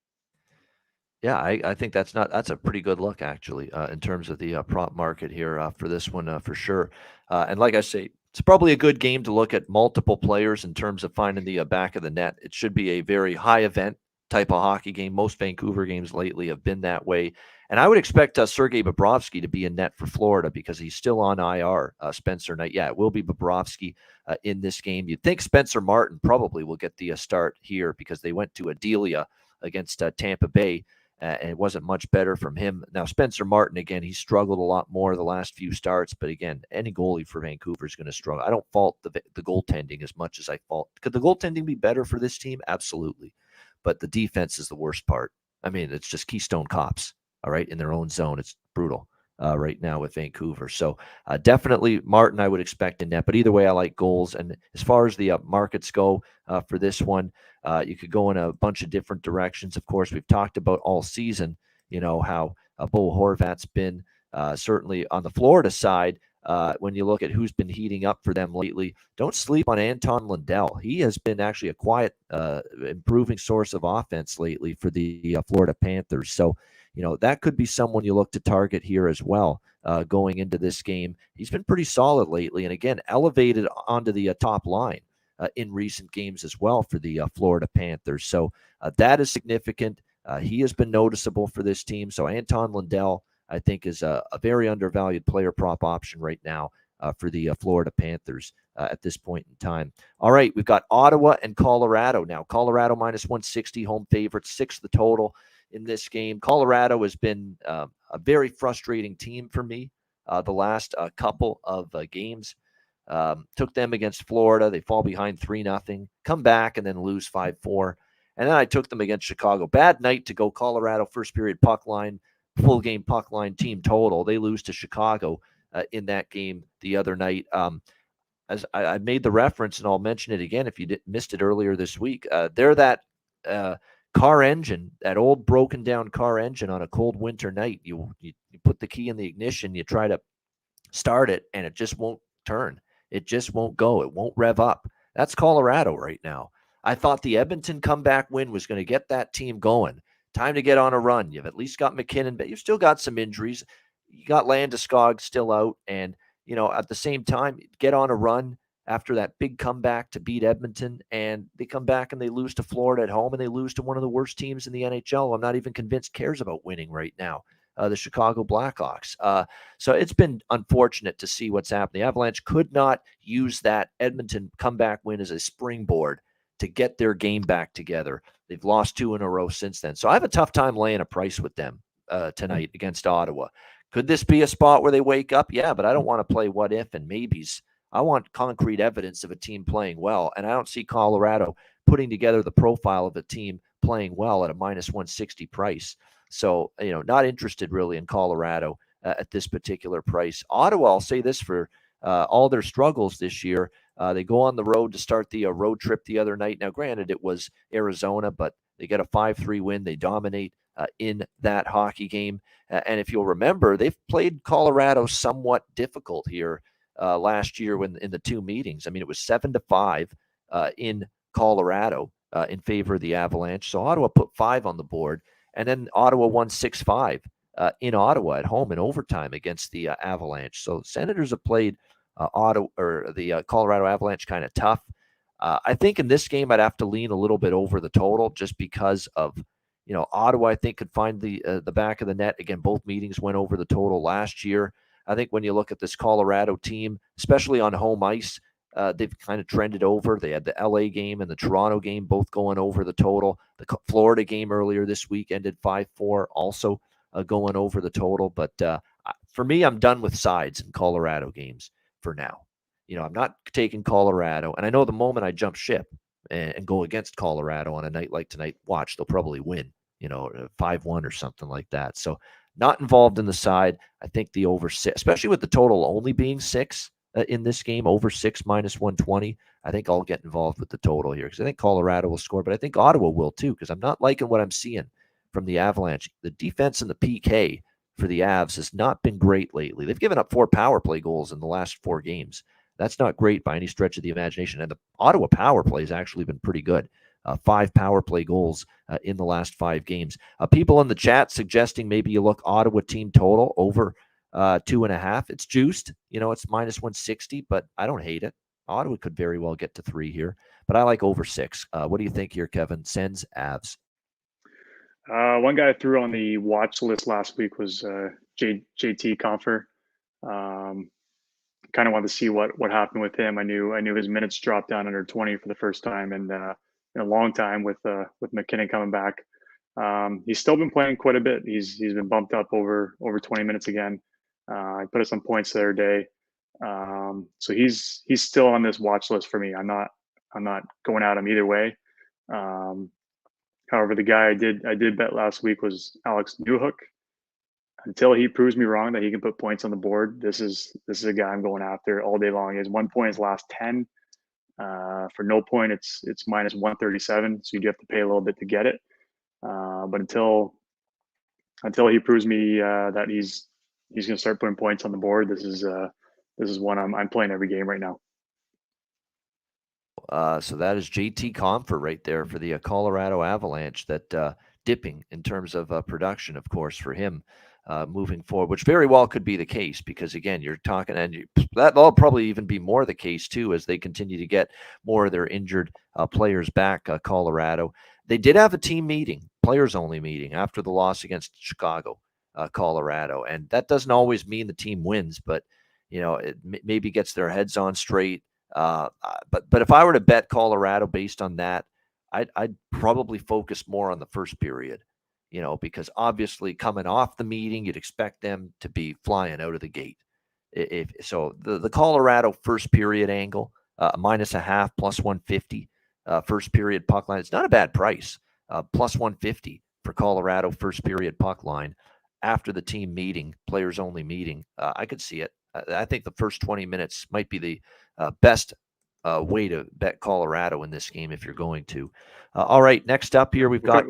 Yeah, I think that's a pretty good look actually in terms of the prop market here for this one for sure. And like I say, it's probably a good game to look at multiple players in terms of finding the back of the net. It should be a very high event type of hockey game. Most Vancouver games lately have been that way. And I would expect Sergei Bobrovsky to be in net for Florida because he's still on IR, Spencer Knight. Yeah, it will be Bobrovsky in this game. You'd think Spencer Martin probably will get the start here because they went to Adelia against Tampa Bay. And it wasn't much better from him. Now, Spencer Martin, again, he struggled a lot more the last few starts. But again, any goalie for Vancouver is going to struggle. I don't fault the goaltending as much as I fault. Could the goaltending be better for this team? Absolutely. But the defense is the worst part. I mean, it's just Keystone Cops, all right, in their own zone. It's brutal right now with Vancouver. So definitely Martin, I would expect in net. But either way, I like goals. And as far as the markets go for this one, you could go in a bunch of different directions. Of course, we've talked about all season, how Bo Horvat's been certainly on the Florida side. When you look at who's been heating up for them lately, don't sleep on Anton Lundell. He has been actually a quiet, improving source of offense lately for the Florida Panthers. So, that could be someone you look to target here as well going into this game. He's been pretty solid lately. And again, elevated onto the top line in recent games as well for the Florida Panthers. So that is significant. He has been noticeable for this team. So Anton Lundell, I think, is a very undervalued player prop option right now for the Florida Panthers at this point in time. All right, we've got Ottawa and Colorado now. Colorado minus 160, home favorite, 6 the total in this game. Colorado has been a very frustrating team for me the last couple of games. Took them against Florida. They fall behind 3-0, come back and then lose 5-4. And then I took them against Chicago. Bad night to go Colorado first period puck line, full game puck line team total. They lose to Chicago in that game the other night. As I made the reference, and I'll mention it again if you missed it earlier this week, they're that car engine, that old broken down car engine on a cold winter night. You put the key in the ignition, you try to start it, and it just won't turn. It just won't go. It won't rev up. That's Colorado right now. I thought the Edmonton comeback win was going to get that team going. Time to get on a run. You've at least got McKinnon, but you've still got some injuries. You got Landeskog still out. And, at the same time, get on a run after that big comeback to beat Edmonton. And they come back and they lose to Florida at home, and they lose to one of the worst teams in the NHL. I'm not even convinced cares about winning right now. The Chicago Blackhawks. So it's been unfortunate to see what's happened. The Avalanche could not use that Edmonton comeback win as a springboard to get their game back together. They've lost 2 in a row since then. So I have a tough time laying a price with them tonight against Ottawa. Could this be a spot where they wake up? Yeah, but I don't want to play what if and maybes. I want concrete evidence of a team playing well, and I don't see Colorado putting together the profile of a team playing well at a minus 160 price. So, not interested really in Colorado at this particular price. Ottawa, I'll say this for all their struggles this year. They go on the road to start the road trip the other night. Now, granted, it was Arizona, but they get a 5-3 win. They dominate in that hockey game. And if you'll remember, they've played Colorado somewhat difficult here last year in the 2 meetings. I mean, it was 7-5 in Colorado in favor of the Avalanche. So Ottawa put 5 on the board. And then Ottawa won 6-5 in Ottawa at home in overtime against the Avalanche. So Senators have played the Colorado Avalanche kind of tough. I think in this game I'd have to lean a little bit over the total just because of Ottawa, I think, could find the back of the net. Again, both meetings went over the total last year. I think when you look at this Colorado team, especially on home ice, they've kind of trended over. They had the LA game and the Toronto game both going over the total. The Florida game earlier this week ended 5-4, also going over the total. But for me, I'm done with sides in Colorado games for now. I'm not taking Colorado. And I know the moment I jump ship and go against Colorado on a night like tonight, watch, they'll probably win, 5-1 or something like that. So not involved in the side. I think the over 6, especially with the total only being 6 in this game, over 6 minus 120. I think I'll get involved with the total here because I think Colorado will score, but I think Ottawa will too because I'm not liking what I'm seeing from the Avalanche. The defense and the PK for the Avs has not been great lately. They've given up 4 power play goals in the last 4 games. That's not great by any stretch of the imagination. And the Ottawa power play has actually been pretty good. 5 power play goals in the last 5 games. People in the chat suggesting maybe you look Ottawa team total over 2.5. It's juiced. It's minus 160, but I don't hate it. Ottawa could very well get to 3 here, but I like over 6. What do you think here, Kevin? Sens, Avs. One guy I threw on the watch list last week was JT Compher. Kind of wanted to see what happened with him. I knew his minutes dropped down under 20 for the first time in a long time with McKinnon coming back. He's still been playing quite a bit. He's been bumped up over 20 minutes again. I put up some points the other day. So he's still on this watch list for me. I'm not going at him either way. However, the guy I did bet last week was Alex Newhook. Until he proves me wrong that he can put points on the board, this is a guy I'm going after all day long. He has 1 point his last 10. For no point, it's minus 137. So you do have to pay a little bit to get it. But until he proves me that he's going to start putting points on the board, this is one I'm playing every game right now. So that is JT Compher right there for the Colorado Avalanche. That dipping in terms of production, of course, for him. Moving forward, which very well could be the case because, again, you're talking, and that'll probably even be more the case, too, as they continue to get more of their injured players back, Colorado. They did have a team meeting, players-only meeting, after the loss against Chicago, Colorado, and that doesn't always mean the team wins, but, it maybe gets their heads on straight. But if I were to bet Colorado based on that, I'd probably focus more on the first period. Because obviously coming off the meeting, you'd expect them to be flying out of the gate. So the Colorado first period angle, minus a half, plus 150, first period puck line. It's not a bad price, plus 150 for Colorado first period puck line after the team meeting, players only meeting. I could see it. I think the first 20 minutes might be the best way to bet Colorado in this game if you're going to. All right, next up here, we've got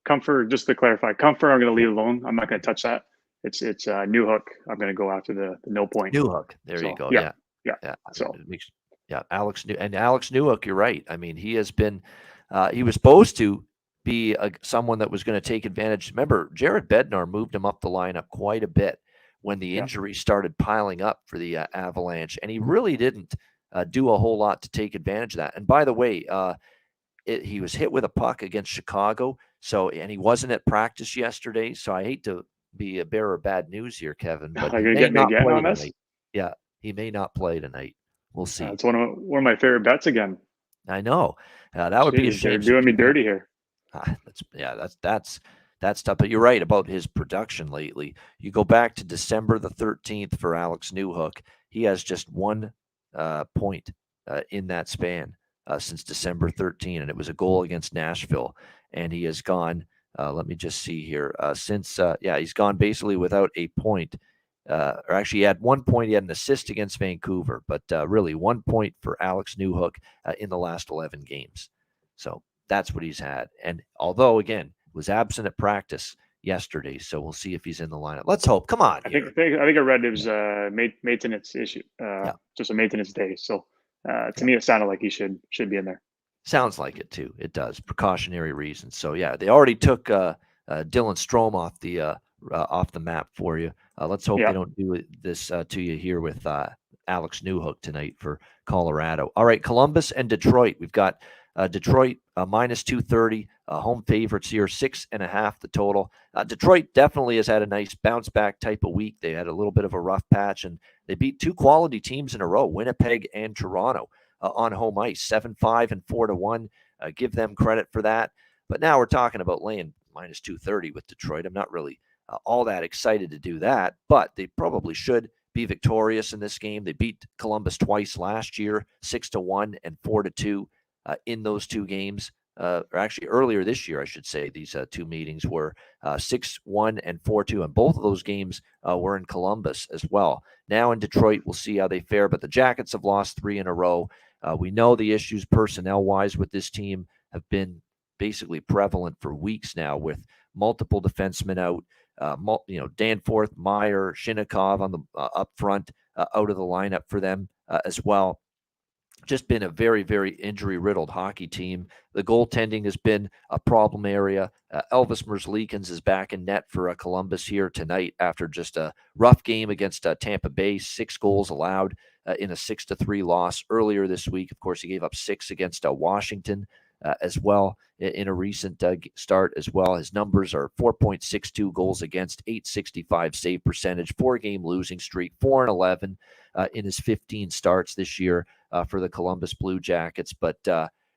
Comfort, just to clarify, Comfort, I'm going to leave alone. I'm not going to touch that. It's Newhook. I'm going to go after the no point. Newhook. There you go. Yeah. So Alex Newhook. You're right. I mean, he has been. He was supposed to be someone that was going to take advantage. Remember, Jared Bednar moved him up the lineup quite a bit when the injuries started piling up for the Avalanche, and he really didn't do a whole lot to take advantage of that. And by the way, he was hit with a puck against Chicago. And he wasn't at practice yesterday. So I hate to be a bearer of bad news here, Kevin, but he may not play tonight. Yeah, he may not play tonight. We'll see. It's one of my favorite bets again. I know. That would be a shame. You're doing me dirty here. That's tough. But you're right about his production lately. You go back to December the 13th for Alex Newhook. He has just 1 point in that span since December 13, and it was a goal against Nashville. And he has gone, let me just see here, he's gone basically without a point. Or actually, he had 1 point. He had an assist against Vancouver, but really 1 point for Alex Newhook in the last 11 games. So that's what he's had. And although, again, was absent at practice yesterday, so we'll see if he's in the lineup. Let's hope. Come on. I think I read it was maintenance issue, just a maintenance day. So to me, it sounded like he should be in there. Sounds like it too. It does. Precautionary reasons. So yeah, they already took Dylan Strome off the map for you. Let's hope they don't do this to you here with Alex Newhook tonight for Colorado. All right, Columbus and Detroit. We've got Detroit minus 230, home favorites here, 6.5 the total. Detroit definitely has had a nice bounce back type of week. They had a little bit of a rough patch, and they beat two quality teams in a row, Winnipeg and Toronto, on home ice, 7-5 and 4-1. Give them credit for that. But now we're talking about laying minus 230 with Detroit. I'm not really all that excited to do that, but they probably should be victorious in this game. They beat Columbus twice last year, 6-1 and 4-2 in those two games. Or actually earlier this year, I should say, these two meetings were 6-1 and 4-2, and both of those games were in Columbus as well. Now in Detroit, we'll see how they fare, but the Jackets have lost 3 in a row. We know the issues personnel-wise with this team have been basically prevalent for weeks now, with multiple defensemen out. Danforth, Meyer, Shinnikov on the up front, out of the lineup for them as well. Just been a very, very injury-riddled hockey team. The goaltending has been a problem area. Elvis Merzlikins is back in net for Columbus here tonight after just a rough game against Tampa Bay. 6 goals allowed in a 6-3 loss earlier this week. Of course, he gave up 6 against Washington as well in a recent start as well. His numbers are 4.62 goals against, 865 save percentage, 4-game losing streak, 4-11 in his 15 starts this year for the Columbus Blue Jackets. But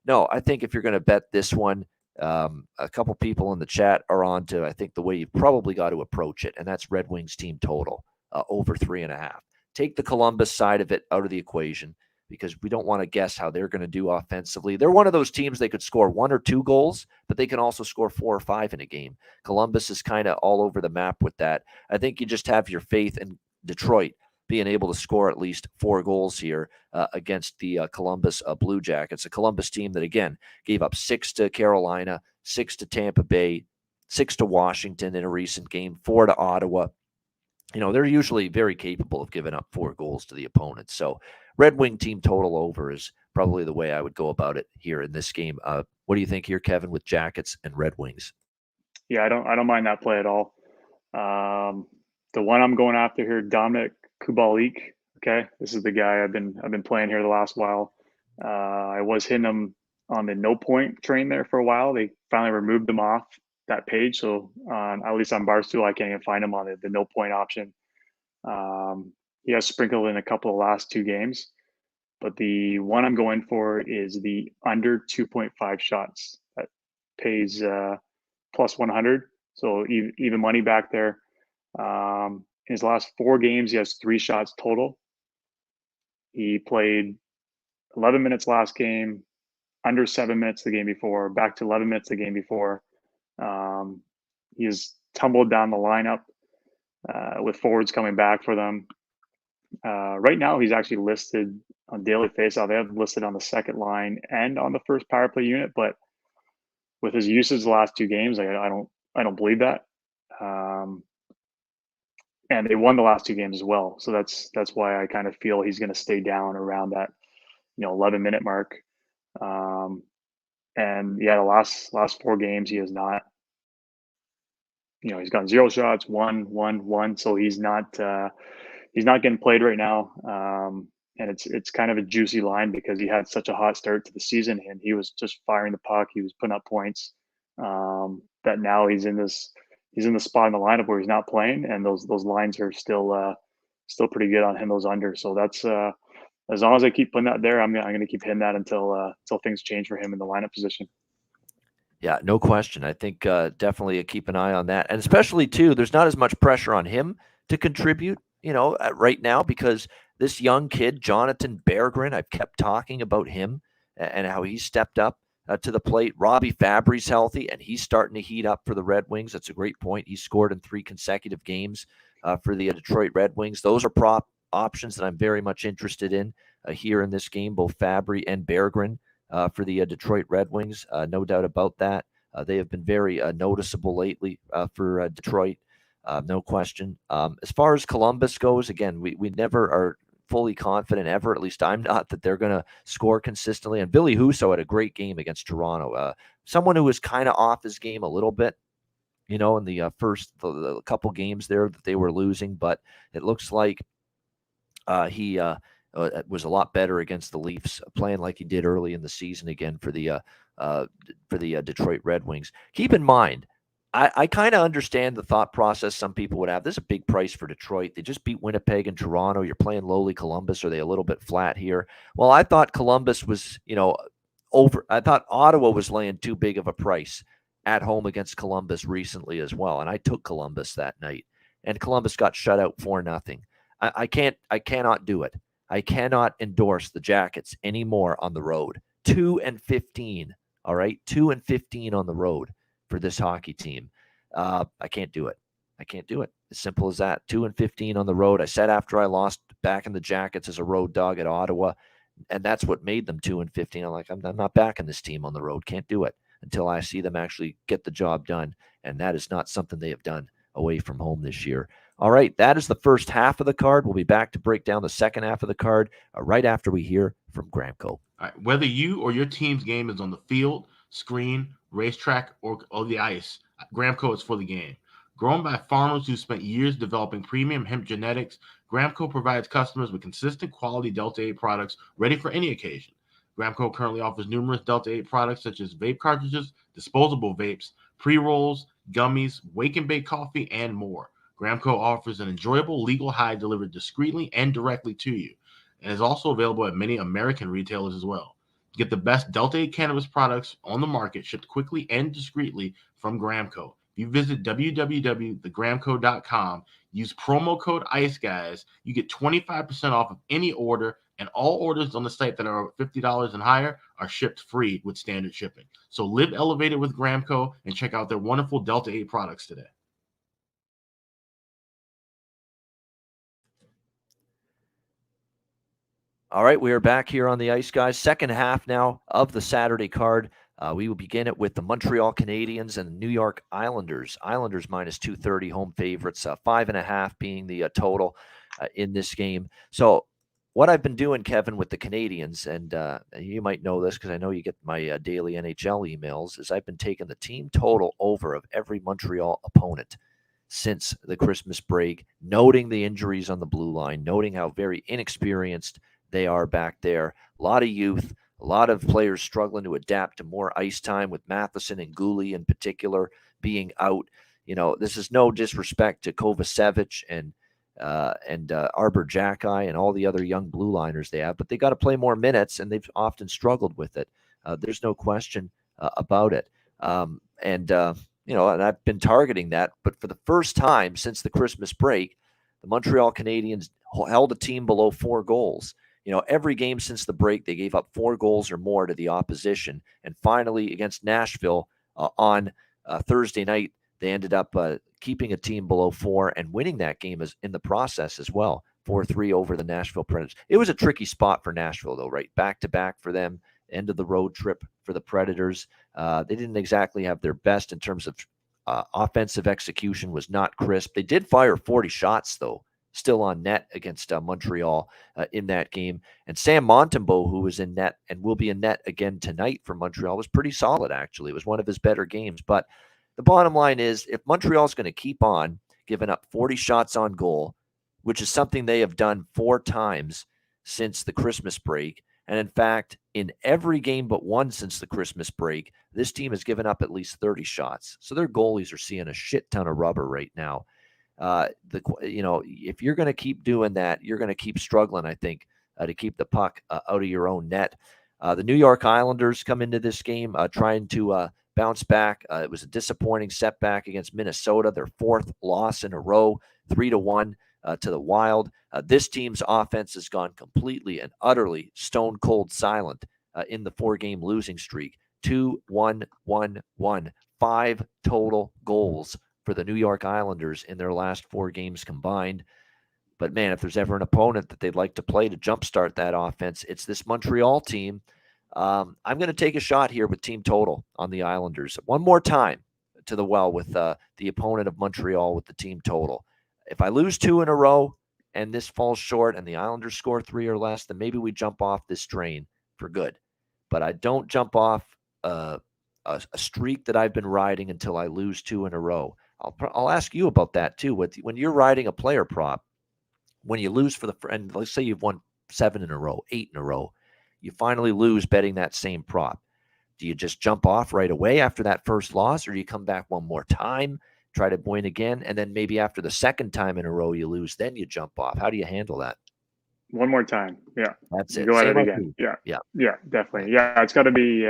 no, I think if you're going to bet this one, a couple people in the chat are on to, I think, the way you've probably got to approach it, and that's Red Wings team total over 3.5. Take the Columbus side of it out of the equation, because we don't want to guess how they're going to do offensively. They're one of those teams, they could score 1 or 2 goals, but they can also score 4 or 5 in a game. Columbus is kind of all over the map with that. I think you just have your faith in Detroit being able to score at least 4 goals here against the Columbus Blue Jackets, a Columbus team that, again, gave up 6 to Carolina, 6 to Tampa Bay, 6 to Washington in a recent game, 4 to Ottawa. They're usually very capable of giving up 4 goals to the opponent. So Red Wing team total over is probably the way I would go about it here in this game. What do you think here, Kevin, with Jackets and Red Wings? Yeah, I don't mind that play at all. The one I'm going after here, Dominic Kubalik. Okay, this is the guy I've been playing here the last while. I was hitting him on the no point train there for a while. They finally removed him off that page, so at least on Barstool, I can't even find him on the no point option. He has sprinkled in a couple of last 2 games, but the one I'm going for is the under 2.5 shots. That pays plus 100, so even money back there. In his last 4 games, he has 3 shots total. He played 11 minutes last game, under 7 minutes the game before, back to 11 minutes the game before. He has tumbled down the lineup with forwards coming back for them. Right now, he's actually listed on daily faceoff. They have listed on the second line and on the first power play unit, but with his usage the last 2 games, I don't believe that. And they won the last 2 games as well, so that's why I kind of feel he's going to stay down around that 11-minute mark. And yeah, the last 4 games he has not. He's gotten 0 shots, 1. So he's not getting played right now. And it's kind of a juicy line because he had such a hot start to the season and he was just firing the puck. He was putting up points. That now he's in the spot in the lineup where he's not playing, and those lines are still pretty good on him. Those under. So that's as long as I keep putting that there, I'm going to keep hitting that until things change for him in the lineup position. Yeah, no question. I think definitely keep an eye on that. And especially, too, there's not as much pressure on him to contribute, right now, because this young kid, Jonathan Berggren, I've kept talking about him and how he stepped up to the plate. Robbie Fabry's healthy, and he's starting to heat up for the Red Wings. That's a great point. He scored in 3 consecutive games for the Detroit Red Wings. Those are prop options that I'm very much interested in here in this game, both Fabry and Berggren. For the Detroit Red Wings, no doubt about that. They have been very noticeable lately for Detroit, no question. As far as Columbus goes, again, we never are fully confident ever, at least I'm not, that they're going to score consistently. And Billy Husso had a great game against Toronto. Someone who was kind of off his game a little bit, in the first the couple games there that they were losing, but it looks like he was a lot better against the Leafs, playing like he did early in the season again for the Detroit Red Wings. Keep in mind, I kind of understand the thought process some people would have. This is a big price for Detroit. They just beat Winnipeg and Toronto. You're playing lowly Columbus. Are they a little bit flat here? Well, I thought Columbus was, over. I thought Ottawa was laying too big of a price at home against Columbus recently as well. And I took Columbus that night. And Columbus got shut out 4-0. I cannot do it. I cannot endorse the Jackets anymore on the road. 2-15. All right. 2-15 on the road for this hockey team. I can't do it. I can't do it. As simple as that. 2-15 on the road. I said after I lost back in the Jackets as a road dog at Ottawa, and that's what made them 2-15. I'm like, I'm not backing this team on the road. Can't do it until I see them actually get the job done. And that is not something they have done away from home this year. All right, that is the first half of the card. We'll be back to break down the second half of the card right after we hear from Gramco. All right, whether you or your team's game is on the field, screen, racetrack, or the ice, Gramco is for the game. Grown by farmers who spent years developing premium hemp genetics, Gramco provides customers with consistent quality Delta 8 products ready for any occasion. Gramco currently offers numerous Delta 8 products such as vape cartridges, disposable vapes, pre-rolls, gummies, wake and bake coffee, and more. Gramco offers an enjoyable legal high delivered discreetly and directly to you, and is also available at many American retailers as well. Get the best Delta 8 cannabis products on the market shipped quickly and discreetly from Gramco. If you visit www.thegramco.com, use promo code ICEGUYS, you get 25% off of any order, and all orders on the site that are $50 and higher are shipped free with standard shipping. So live elevated with Gramco and check out their wonderful Delta 8 products today. All right, we are back here on the Ice Guys. Second half now of the Saturday card. We will begin it with the Montreal Canadiens and the New York Islanders. Islanders minus 230 home favorites, 5.5 being the total in this game. So what I've been doing, Kevin, with the Canadiens, and you might know this because I know you get my daily NHL emails, is I've been taking the team total over of every Montreal opponent since the Christmas break, noting the injuries on the blue line, noting how very inexperienced they are back there. A lot of youth, a lot of players struggling to adapt to more ice time, with Matheson and Gooley in particular being out. This is no disrespect to Kovacevic and Arbor Jacki and all the other young blue liners they have, but they got to play more minutes, and they've often struggled with it. There's no question about it. And I've been targeting that, but for the first time since the Christmas break, the Montreal Canadiens held a team below 4 goals. Every game since the break, they gave up 4 goals or more to the opposition. And finally, against Nashville on Thursday night, they ended up keeping a team below 4 and winning that game in the process as well, 4-3 over the Nashville Predators. It was a tricky spot for Nashville, though, right? Back-to-back for them, end of the road trip for the Predators. They didn't exactly have their best in terms of offensive execution, was not crisp. They did fire 40 shots, though, still on net against Montreal in that game. And Sam Montembeault, who was in net and will be in net again tonight for Montreal, was pretty solid, actually. It was one of his better games. But the bottom line is, if Montreal's going to keep on giving up 40 shots on goal, which is something they have done 4 times since the Christmas break, and in fact, in every game but one since the Christmas break, this team has given up at least 30 shots. So their goalies are seeing a shit ton of rubber right now. If you're going to keep doing that, you're going to keep struggling, I think, to keep the puck out of your own net. The New York Islanders come into this game trying to bounce back. It was a disappointing setback against Minnesota, their 4th loss in a row, 3-1 to the Wild. This team's offense has gone completely and utterly stone cold silent in the 4-game losing streak. 2-1-1-1, 5 total goals for the New York Islanders in their last 4 games combined. But man, if there's ever an opponent that they'd like to play to jumpstart that offense, it's this Montreal team. I'm going to take a shot here with team total on the Islanders. One more time to the well with the opponent of Montreal with the team total. If I lose 2 in a row and this falls short and the Islanders score 3 or less, then maybe we jump off this train for good. But I don't jump off a streak that I've been riding until I lose 2 in a row. I'll ask you about that too. When you're riding a player prop, when you lose and let's say you've won 7 in a row, 8 in a row. You finally lose betting that same prop. Do you just jump off right away after that first loss, or do you come back one more time, try to win again, and then maybe after the second time in a row you lose, then you jump off? How do you handle that? One more time. Yeah. That's You it. go at Same it like again. me. Yeah. Yeah. Yeah, definitely. Yeah, it's got to be.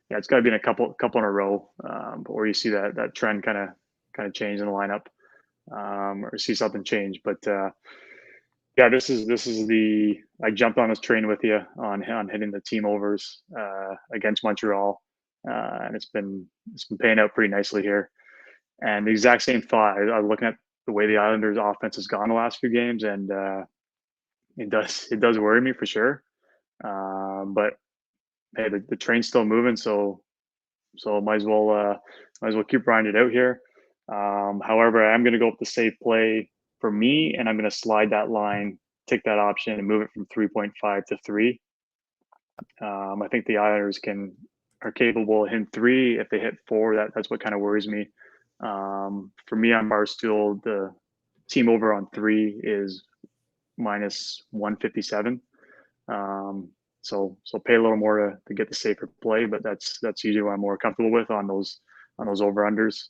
It's got to be in a couple in a row, but where you see that trend kind of change in the lineup, or see something change. But yeah, this is the I jumped on this train with you on hitting the team overs against Montreal, and it's been paying out pretty nicely here. And the exact same thought. I was looking at the way the Islanders' offense has gone the last few games, and it does worry me for sure. But hey, the train's still moving, so might as well keep grinding it out here. However, I'm going to go with the safe play for me, and I'm going to slide that line, take that option, and move it from 3.5 to 3. I think the Islanders are capable of hitting 3. If they hit 4, that's what kind of worries me. For me on Barstool, the team over on 3 is minus 157. So pay a little more to get the safer play, but that's usually what I'm more comfortable with on those over unders.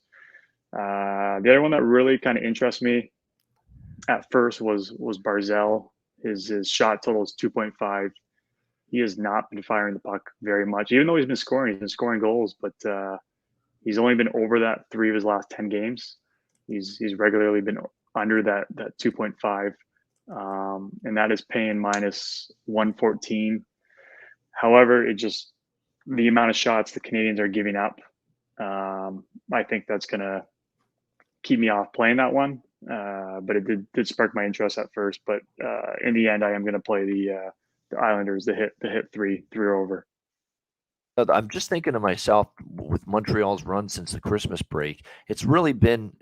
The other one that really kind of interests me at first was Barzell. His shot total is 2.5. He has not been firing the puck very much, even though he's been scoring. He's been scoring goals, but he's only been over that 3 of his last 10 games. He's regularly been under that 2.5, and that is paying minus 114. However, the amount of shots the Canadians are giving up, I think that's going to keep me off playing that one. But it did spark my interest at first. But in the end, I am going to play the Islanders to hit 3 or over. I'm just thinking to myself, with Montreal's run since the Christmas break, it's really been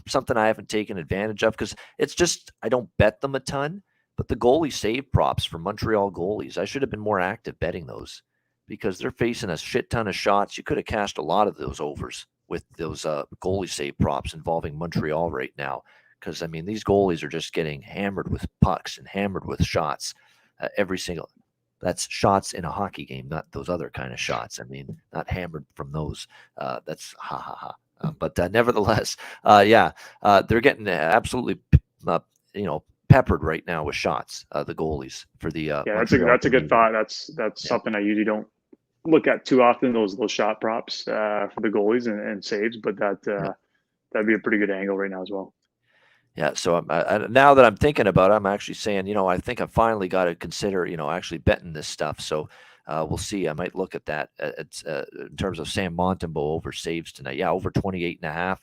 something I haven't taken advantage of, because it's just, I don't bet them a ton, but the goalie save props for Montreal goalies, I should have been more active betting those, because they're facing a shit ton of shots. You could have cashed a lot of those overs with those goalie save props involving Montreal right now, because, I mean, these goalies are just getting hammered with pucks and hammered with shots every single. That's shots in a hockey game, not those other kind of shots. I mean, not hammered from those. That's ha ha ha. But nevertheless, they're getting absolutely, peppered right now with shots. The goalies for the that's a good thought. That's something I usually don't look at too often. Those shot props for the goalies and saves, but that'd be a pretty good angle right now as well. Yeah, so now that I'm thinking about it, I'm actually saying, I think I finally got to consider, actually betting this stuff. So we'll see. I might look at that in terms of Sam Montembeault over saves tonight. Yeah, over 28.5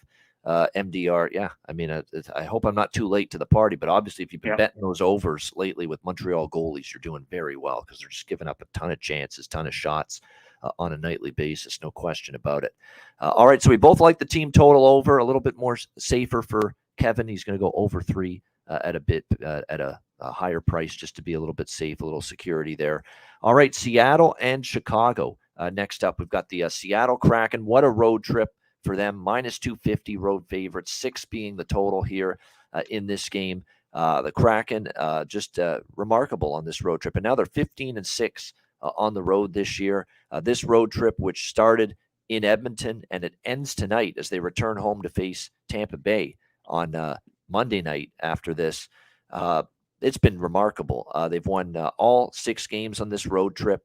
MDR. Yeah, I mean, I hope I'm not too late to the party. But obviously, if you've been betting those overs lately with Montreal goalies, you're doing very well, because they're just giving up a ton of chances, ton of shots on a nightly basis. No question about it. All right, so we both like the team total over, a little bit more safer for Kevin. He's going to go over 3 at a higher price, just to be a little bit safe, a little security there. All right, Seattle and Chicago. Next up, we've got the Seattle Kraken. What a road trip for them. Minus 250 road favorites, 6 being the total here in this game. The Kraken just remarkable on this road trip. And now they're 15-6 on the road this year. This road trip, which started in Edmonton, and it ends tonight as they return home to face Tampa Bay on Monday night after this. It's been remarkable. They've won all 6 games on this road trip.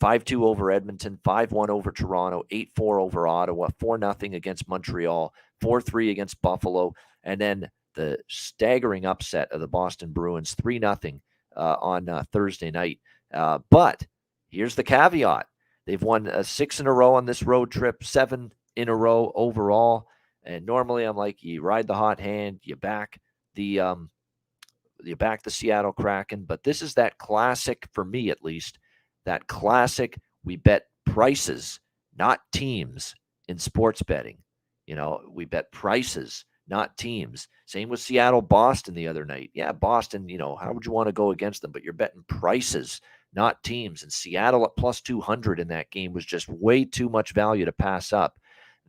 5-2 over Edmonton, 5-1 over Toronto, 8-4 over Ottawa, 4-0 against Montreal, 4-3 against Buffalo, and then the staggering upset of the Boston Bruins, 3-0 on Thursday night. But here's the caveat. They've won 6 in a row on this road trip, 7 in a row overall. And normally I'm like, you ride the hot hand, you back the Seattle Kraken. But this is that classic, for me at least, that classic, we bet prices, not teams, in sports betting. We bet prices, not teams. Same with Seattle-Boston the other night. Yeah, Boston, how would you want to go against them? But you're betting prices, not teams. And Seattle at plus 200 in that game was just way too much value to pass up.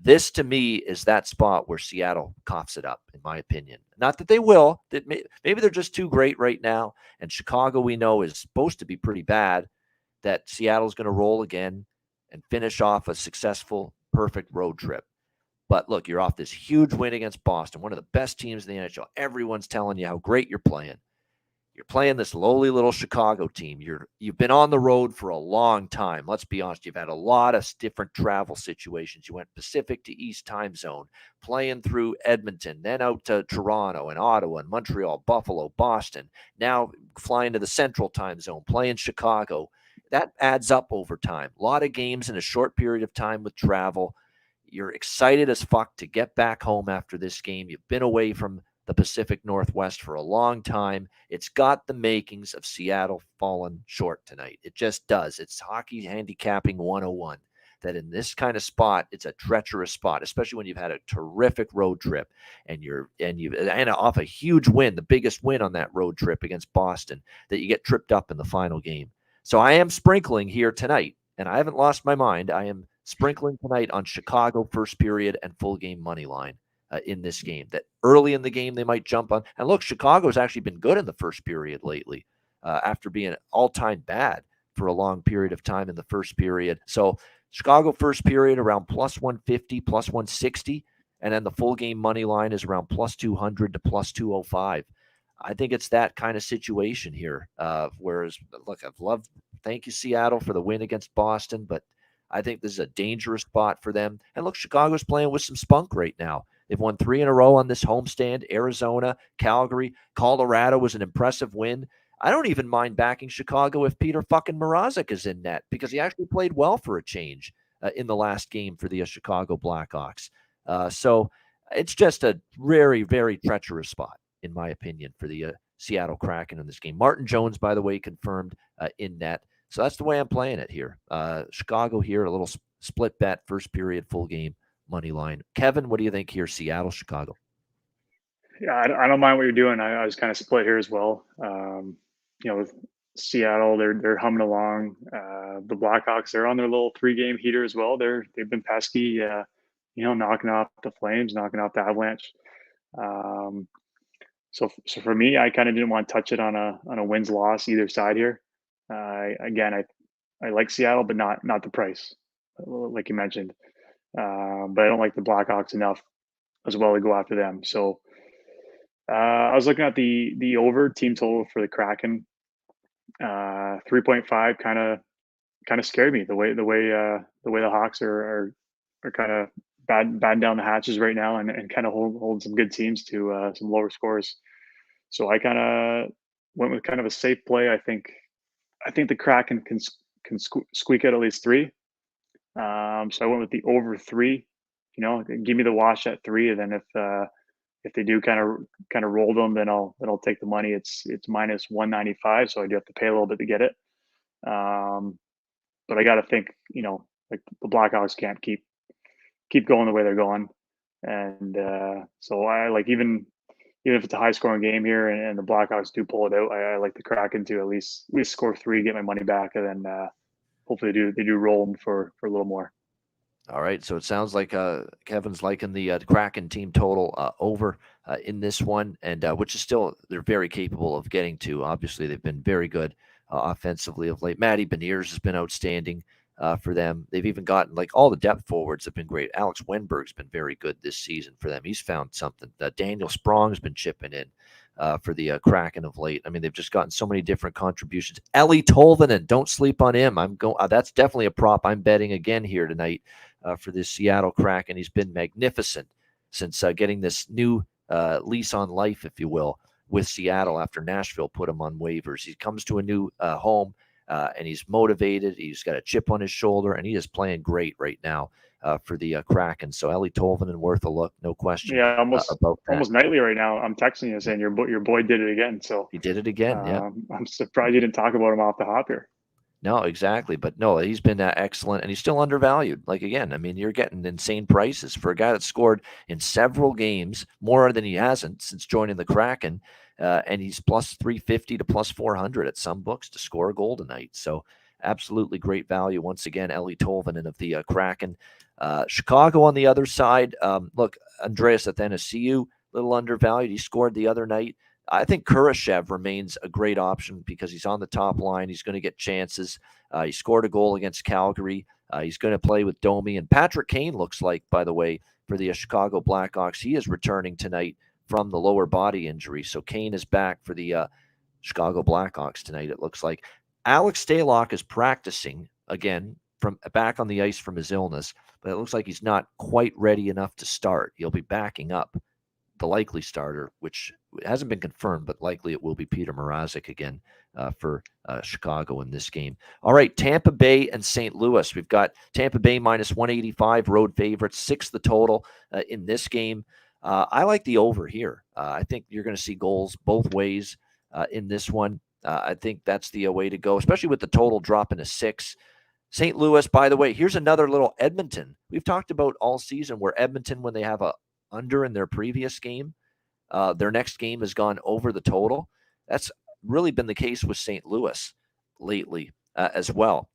This to me is that spot where Seattle coughs it up, in my opinion. Not that they will. That maybe they're just too great right now. And Chicago, we know, is supposed to be pretty bad. That Seattle's going to roll again and finish off a successful, perfect road trip. But look, you're off this huge win against Boston, one of the best teams in the NHL. Everyone's telling you how great you're playing. You're playing this lowly little Chicago team. You've been on the road for a long time. Let's be honest. You've had a lot of different travel situations. You went Pacific to East time zone, playing through Edmonton, then out to Toronto and Ottawa and Montreal, Buffalo, Boston. Now flying to the Central time zone, playing Chicago. That adds up over time. A lot of games in a short period of time with travel. You're excited as fuck to get back home after this game. You've been away from the Pacific Northwest for a long time. It's got the makings of Seattle falling short tonight. It just does. It's hockey handicapping 101. That in this kind of spot, it's a treacherous spot, especially when you've had a terrific road trip and off a huge win, the biggest win on that road trip against Boston, that you get tripped up in the final game. So I am sprinkling here tonight, and I haven't lost my mind. I am sprinkling tonight on Chicago first period and full game money line. In this game, that early in the game they might jump on. And look, Chicago's actually been good in the first period lately after being all-time bad for a long period of time in the first period. So Chicago first period around plus 150, plus 160, and then the full game money line is around plus 200 to plus 205. I think it's that kind of situation here. Whereas, look, thank you, Seattle, for the win against Boston, but I think this is a dangerous spot for them. And look, Chicago's playing with some spunk right now. They've won 3 in a row on this homestand. Arizona, Calgary, Colorado was an impressive win. I don't even mind backing Chicago if Peter fucking Mrazek is in net, because he actually played well for a change in the last game for the Chicago Blackhawks. So it's just a very, very treacherous spot, in my opinion, for the Seattle Kraken in this game. Martin Jones, by the way, confirmed in net. So that's the way I'm playing it here. Chicago here, a little split bet, first period, full game money line. Kevin, what do you think here? Seattle, Chicago? Yeah, I don't mind what you're doing. I was kind of split here as well. With Seattle, they're humming along. The Blackhawks, they're on their little 3-game heater as well. They've been pesky, knocking off the Flames, knocking off the Avalanche. So for me, I kind of didn't want to touch it on a wins loss either side here. I like Seattle, but not the price, like you mentioned. But I don't like the Blackhawks enough as well to go after them. So I was looking at the over team total for the Kraken. 3.5 kind of scared me. The way the Hawks are kind of batting down the hatches right now and kind of hold some good teams to some lower scores. So I kind of went with kind of a safe play. I think the Kraken can squeak out at least 3. So I went with the over 3. Give me the wash at 3, and then if they do kind of roll them, then I'll take the money. It's minus 195, so I do have to pay a little bit to get it. But I got to think, like the Blackhawks can't keep going the way they're going, and so I like even if it's a high scoring game here and the Blackhawks do pull it out, I like the Kraken to at least score 3, get my money back, and then hopefully they do roll them for a little more. All right, so it sounds like Kevin's liking the Kraken team total over in this one, and which is still they're very capable of getting to. Obviously, they've been very good offensively of late. Matty Beniers has been outstanding for them. They've even gotten all the depth forwards have been great. Alex Wenberg's been very good this season for them. He's found something. Daniel Sprong's been chipping in for the Kraken of late. I mean, they've just gotten so many different contributions. Ellie Tolvanen, don't sleep on him. That's definitely a prop I'm betting again here tonight for this Seattle Kraken. He's been magnificent since getting this new lease on life, if you will, with Seattle after Nashville put him on waivers. He comes to a new home and he's motivated. He's got a chip on his shoulder, and he is playing great right now for the Kraken. So Ellie Tolvanen worth a look, no question. Yeah, about that. Almost nightly right now. I'm texting you saying your boy did it again. So he did it again. Yeah, I'm surprised you didn't talk about him off the hop here. No, exactly. But no, he's been excellent, and he's still undervalued. Again, I mean, you're getting insane prices for a guy that scored in several games, more than he hasn't since joining the Kraken, and he's plus 350 to plus 400 at some books to score a goal tonight. So absolutely great value. Once again, Ellie Tolvanen of the Kraken. Chicago on the other side. Look, Andreas Athanasiou, a little undervalued. He scored the other night. I think Kurashev remains a great option because he's on the top line. He's going to get chances. He scored a goal against Calgary. He's going to play with Domi. And Patrick Kane looks like, by the way, for the Chicago Blackhawks, he is returning tonight from the lower body injury. So Kane is back for the Chicago Blackhawks tonight, it looks like. Alex Stalock is practicing again from back on the ice from his illness, but it looks like he's not quite ready enough to start. He'll be backing up the likely starter, which hasn't been confirmed, but likely it will be Peter Mrazek again for Chicago in this game. All right, Tampa Bay and St. Louis. We've got Tampa Bay minus 185, road favorites, 6 the total in this game. I like the over here. I think you're going to see goals both ways in this one. I think that's the way to go, especially with the total dropping to 6. St. Louis, by the way, here's another little Edmonton. We've talked about all season where Edmonton, when they have a under in their previous game, their next game has gone over the total. That's really been the case with St. Louis lately as well.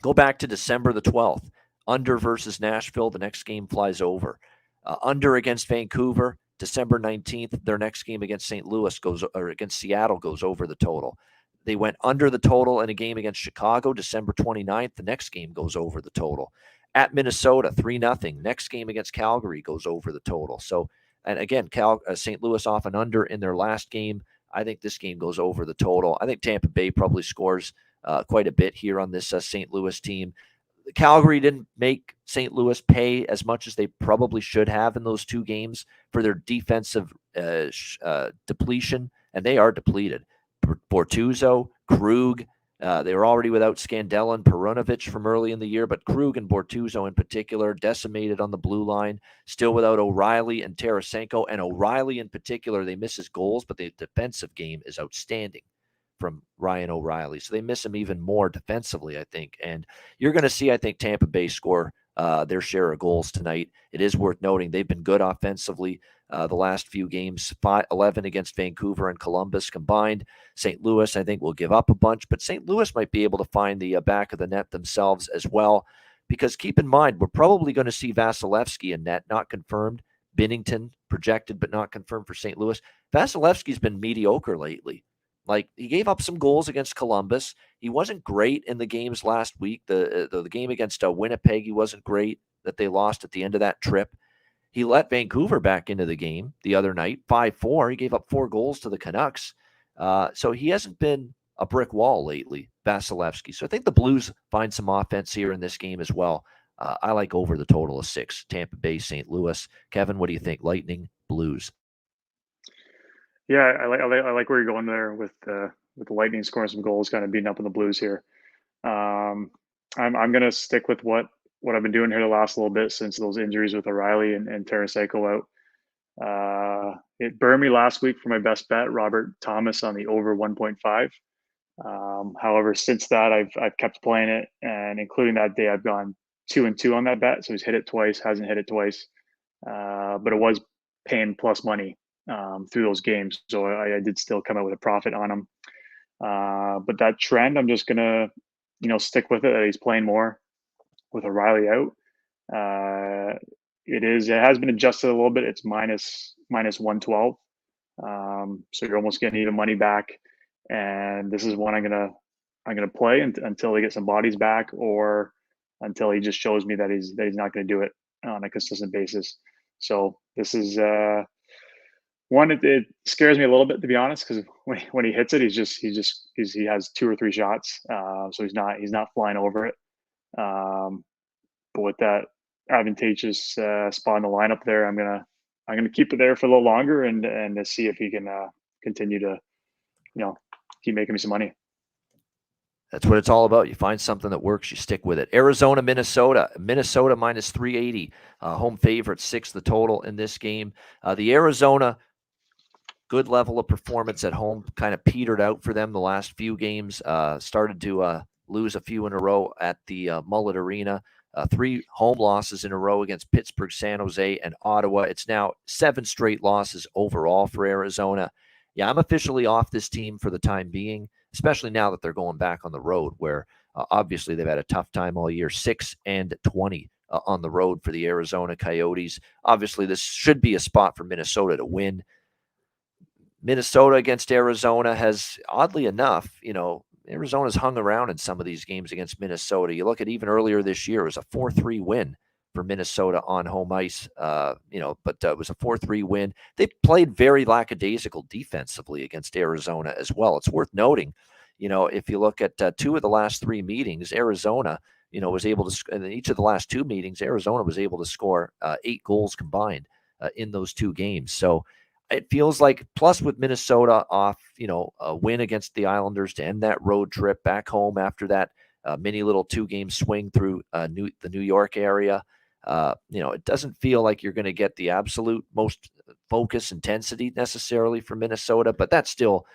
Go back to December the 12th. Under versus Nashville, the next game flies over. Under against Vancouver, December 19th, their next game against St. Louis against Seattle goes over the total. They went under the total in a game against Chicago, December 29th. The next game goes over the total. At Minnesota, 3-0. Next game against Calgary goes over the total. So, and again, St. Louis off and under in their last game. I think this game goes over the total. I think Tampa Bay probably scores quite a bit here on this St. Louis team. Calgary didn't make St. Louis pay as much as they probably should have in those two games for their defensive depletion, and they are depleted. Bortuzzo, Krug, they were already without Scandella and Perunovic from early in the year, but Krug and Bortuzzo in particular decimated on the blue line, still without O'Reilly and Tarasenko. And O'Reilly in particular, they miss his goals, but the defensive game is outstanding from Ryan O'Reilly. So they miss him even more defensively, I think. And you're going to see, I think, Tampa Bay score their share of goals tonight. It is worth noting they've been good offensively the last few games, 11 against Vancouver and Columbus combined. St. Louis, I think, will give up a bunch, but St. Louis might be able to find the back of the net themselves as well, because keep in mind, we're probably going to see Vasilevsky in net, not confirmed. Binnington projected, but not confirmed for St. Louis. Vasilevsky's been mediocre lately. Like, he gave up some goals against Columbus. He wasn't great in the games last week. The game against Winnipeg, he wasn't great that they lost at the end of that trip. He let Vancouver back into the game the other night, 5-4. He gave up 4 goals to the Canucks. So he hasn't been a brick wall lately, Vasilevsky. So I think the Blues find some offense here in this game as well. I like over the total of 6, Tampa Bay, St. Louis. Kevin, what do you think? Lightning, Blues? Yeah, I like where you're going there with the Lightning scoring some goals, kind of beating up on the Blues here. I'm going to stick with what I've been doing here the last little bit since those injuries with O'Reilly and Tarasenko out. It burned me last week for my best bet, Robert Thomas on the over 1.5. However, since that, I've kept playing it, and including that day, I've gone 2-2 on that bet. So he's hit it twice, hasn't hit it twice, but it was paying plus money through those games. So I did still come out with a profit on him. But that trend, I'm just gonna, stick with it. He's playing more with O'Reilly out. It has been adjusted a little bit. It's minus 112. So you're almost getting even money back. And this is one I'm gonna play until they get some bodies back, or until he just shows me that he's not going to do it on a consistent basis. So this is one. It scares me a little bit, to be honest, because when he hits it, he has 2 or 3 shots. So he's not flying over it. But with that advantageous spot in the lineup there, I'm gonna keep it there for a little longer and to see if he can continue to keep making me some money. That's what it's all about. You find something that works, you stick with it. Arizona, Minnesota minus 380, home favorite, 6 the total in this game. The Arizona, good level of performance at home, kind of petered out for them the last few games. Started to lose a few in a row at the Mullet Arena. 3 home losses in a row against Pittsburgh, San Jose, and Ottawa. It's now 7 straight losses overall for Arizona. Yeah, I'm officially off this team for the time being, especially now that they're going back on the road, where Obviously, they've had a tough time all year, 6-20 on the road for the Arizona Coyotes. Obviously, this should be a spot for Minnesota to win. Minnesota against Arizona has, oddly enough, Arizona's hung around in some of these games against Minnesota. You look at even earlier this year, it was a 4-3 win for Minnesota on home ice, but it was a 4-3 win. They played very lackadaisical defensively against Arizona as well. It's worth noting, if you look at 2 of the last 3 meetings, Arizona, was able to, in each of the last 2 meetings, Arizona was able to score 8 goals combined in those 2 games. So it feels like, plus with Minnesota off, a win against the Islanders to end that road trip back home after that mini little 2-game swing through the New York area. It doesn't feel like you're going to get the absolute most focus intensity necessarily from Minnesota, but that still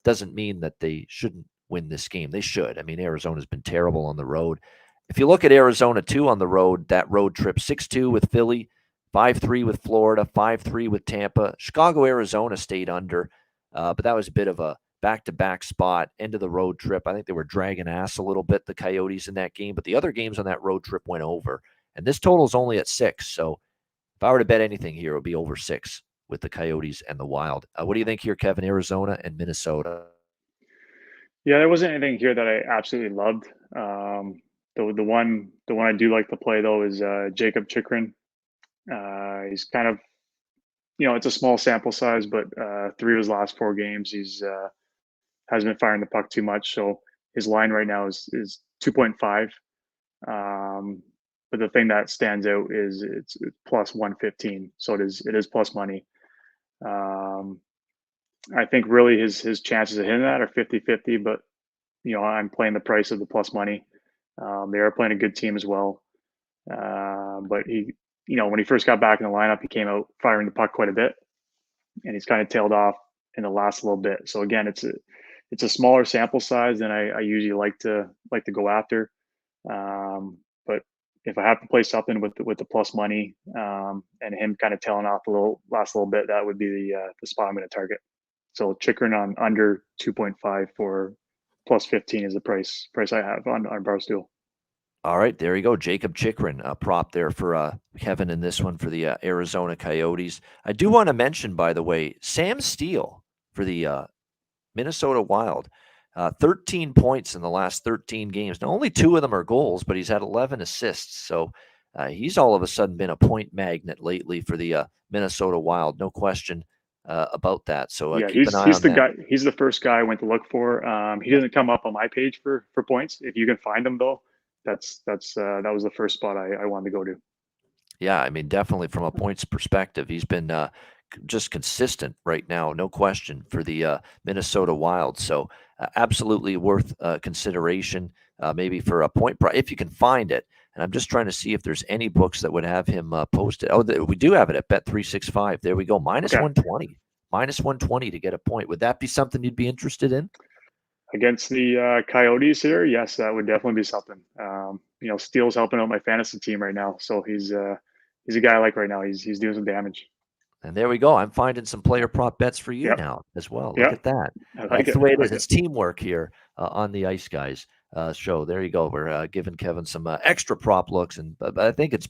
doesn't mean that they shouldn't win this game. They should. I mean, Arizona's been terrible on the road. If you look at Arizona too on the road, that road trip, 6-2 with Philly, 5-3 with Florida, 5-3 with Tampa. Chicago, Arizona stayed under, but that was a bit of a back-to-back spot, end of the road trip. I think they were dragging ass a little bit, the Coyotes, in that game, but the other games on that road trip went over. And this total is only at 6, so if I were to bet anything here, it would be over 6 with the Coyotes and the Wild. What do you think here, Kevin, Arizona and Minnesota? Yeah, there wasn't anything here that I absolutely loved. The one I do like to play though is Jacob Chikrin. He's kind of, it's a small sample size, but 3 of his last 4 games, he's hasn't been firing the puck too much. So his line right now is 2.5. But the thing that stands out is it's plus 115. So it is plus money. I think really his chances of hitting that are 50-50, but I'm playing the price of the plus money. They are playing a good team as well. But he, when he first got back in the lineup, he came out firing the puck quite a bit, and he's kind of tailed off in the last little bit. So again, it's a smaller sample size than I usually like to go after. But if I have to play something with the plus money, and him kind of tailing off last little bit, that would be the spot I'm going to target. So Chikrin on under 2.5 for plus 15 is the price I have on Barstool. All right, there you go. Jacob Chikrin, a prop there for Kevin in this one for the Arizona Coyotes. I do want to mention, by the way, Sam Steele for the Minnesota Wild. 13 points in the last 13 games. Now, only 2 of them are goals, but he's had 11 assists. So he's all of a sudden been a point magnet lately for the Minnesota Wild. No question about that. So yeah, keep an eye he's on the that. guy. He's the first guy I went to look for. He doesn't come up on my page for points. If you can find him though, that was the first spot I wanted to go to. Yeah, I mean, definitely from a points perspective, he's been just consistent right now, no question, for the Minnesota Wild. So absolutely worth consideration, maybe for a point if you can find it. And I'm just trying to see if there's any books that would have him posted. Oh, we do have it at Bet365. There we go, minus 120, minus 120 to get a point. Would that be something you'd be interested in? Against the Coyotes here, yes, that would definitely be something. Steele's helping out my fantasy team right now, so he's a guy I like right now. He's doing some damage. And there we go. I'm finding some player prop bets for you now as well. Look at that. That's the way it is. It's teamwork here on the Ice Guys show. There you go. We're giving Kevin some extra prop looks, but I think it's,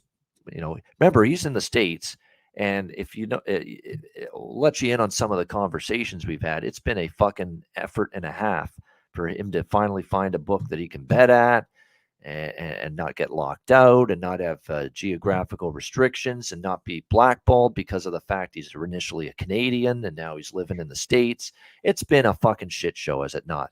remember, he's in the States, and if it'll let you in on some of the conversations we've had. It's been a fucking effort and a half for him to finally find a book that he can bet at and not get locked out and not have geographical restrictions and not be blackballed because of the fact he's initially a Canadian and now he's living in the States. It's been a fucking shit show, is it not?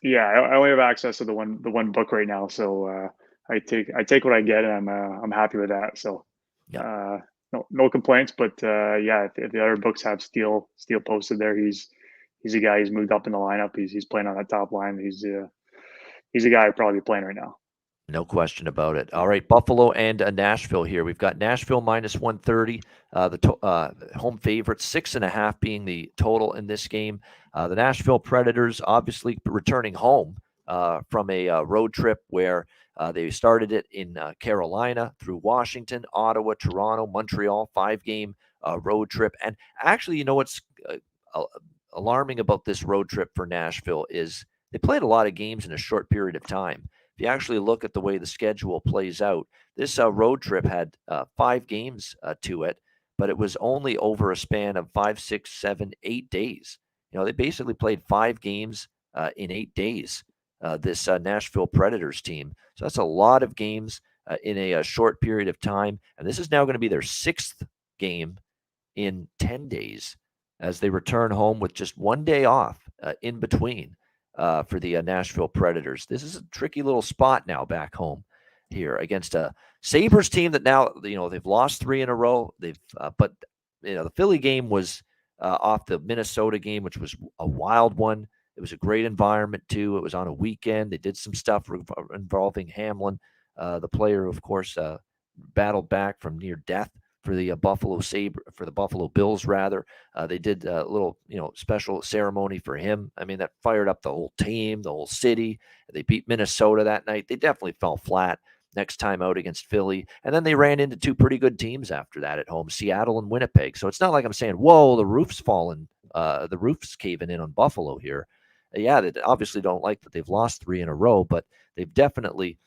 Yeah, I only have access to the one book right now, so I take what I get, and I'm happy with that. So no complaints. But if the other books have Steele posted there, he's a guy who's moved up in the lineup. He's playing on that top line. He's a guy I'd probably be playing right now. No question about it. All right, Buffalo and Nashville here. We've got Nashville minus 130, the home favorite, 6.5 being the total in this game. The Nashville Predators obviously returning home from a road trip where they started it in Carolina through Washington, Ottawa, Toronto, Montreal, 5-game road trip. And actually, what's alarming about this road trip for Nashville is they played a lot of games in a short period of time. if you actually look at the way the schedule plays out, this road trip had 5 games to it, but it was only over a span of 5, 6, 7, 8 days. They basically played 5 games in 8 days, this Nashville Predators team. So that's a lot of games in a short period of time. And this is now going to be their 6th game in 10 days as they return home with just 1 day off in between for the Nashville Predators. This is a tricky little spot now back home here against a Sabres team that now, they've lost 3 in a row. But the Philly game was off the Minnesota game, which was a wild one. It was a great environment too. It was on a weekend. They did some stuff involving Hamlin, the player who, of course, battled back from near death for the Buffalo Bills, rather. They did a little, special ceremony for him. I mean, that fired up the whole team, the whole city. They beat Minnesota that night. They definitely fell flat next time out against Philly. And then they ran into 2 pretty good teams after that at home, Seattle and Winnipeg. So it's not like I'm saying, whoa, the roof's falling, the roof's caving in on Buffalo here. Yeah, they obviously don't like that they've lost 3 in a row, but they've definitely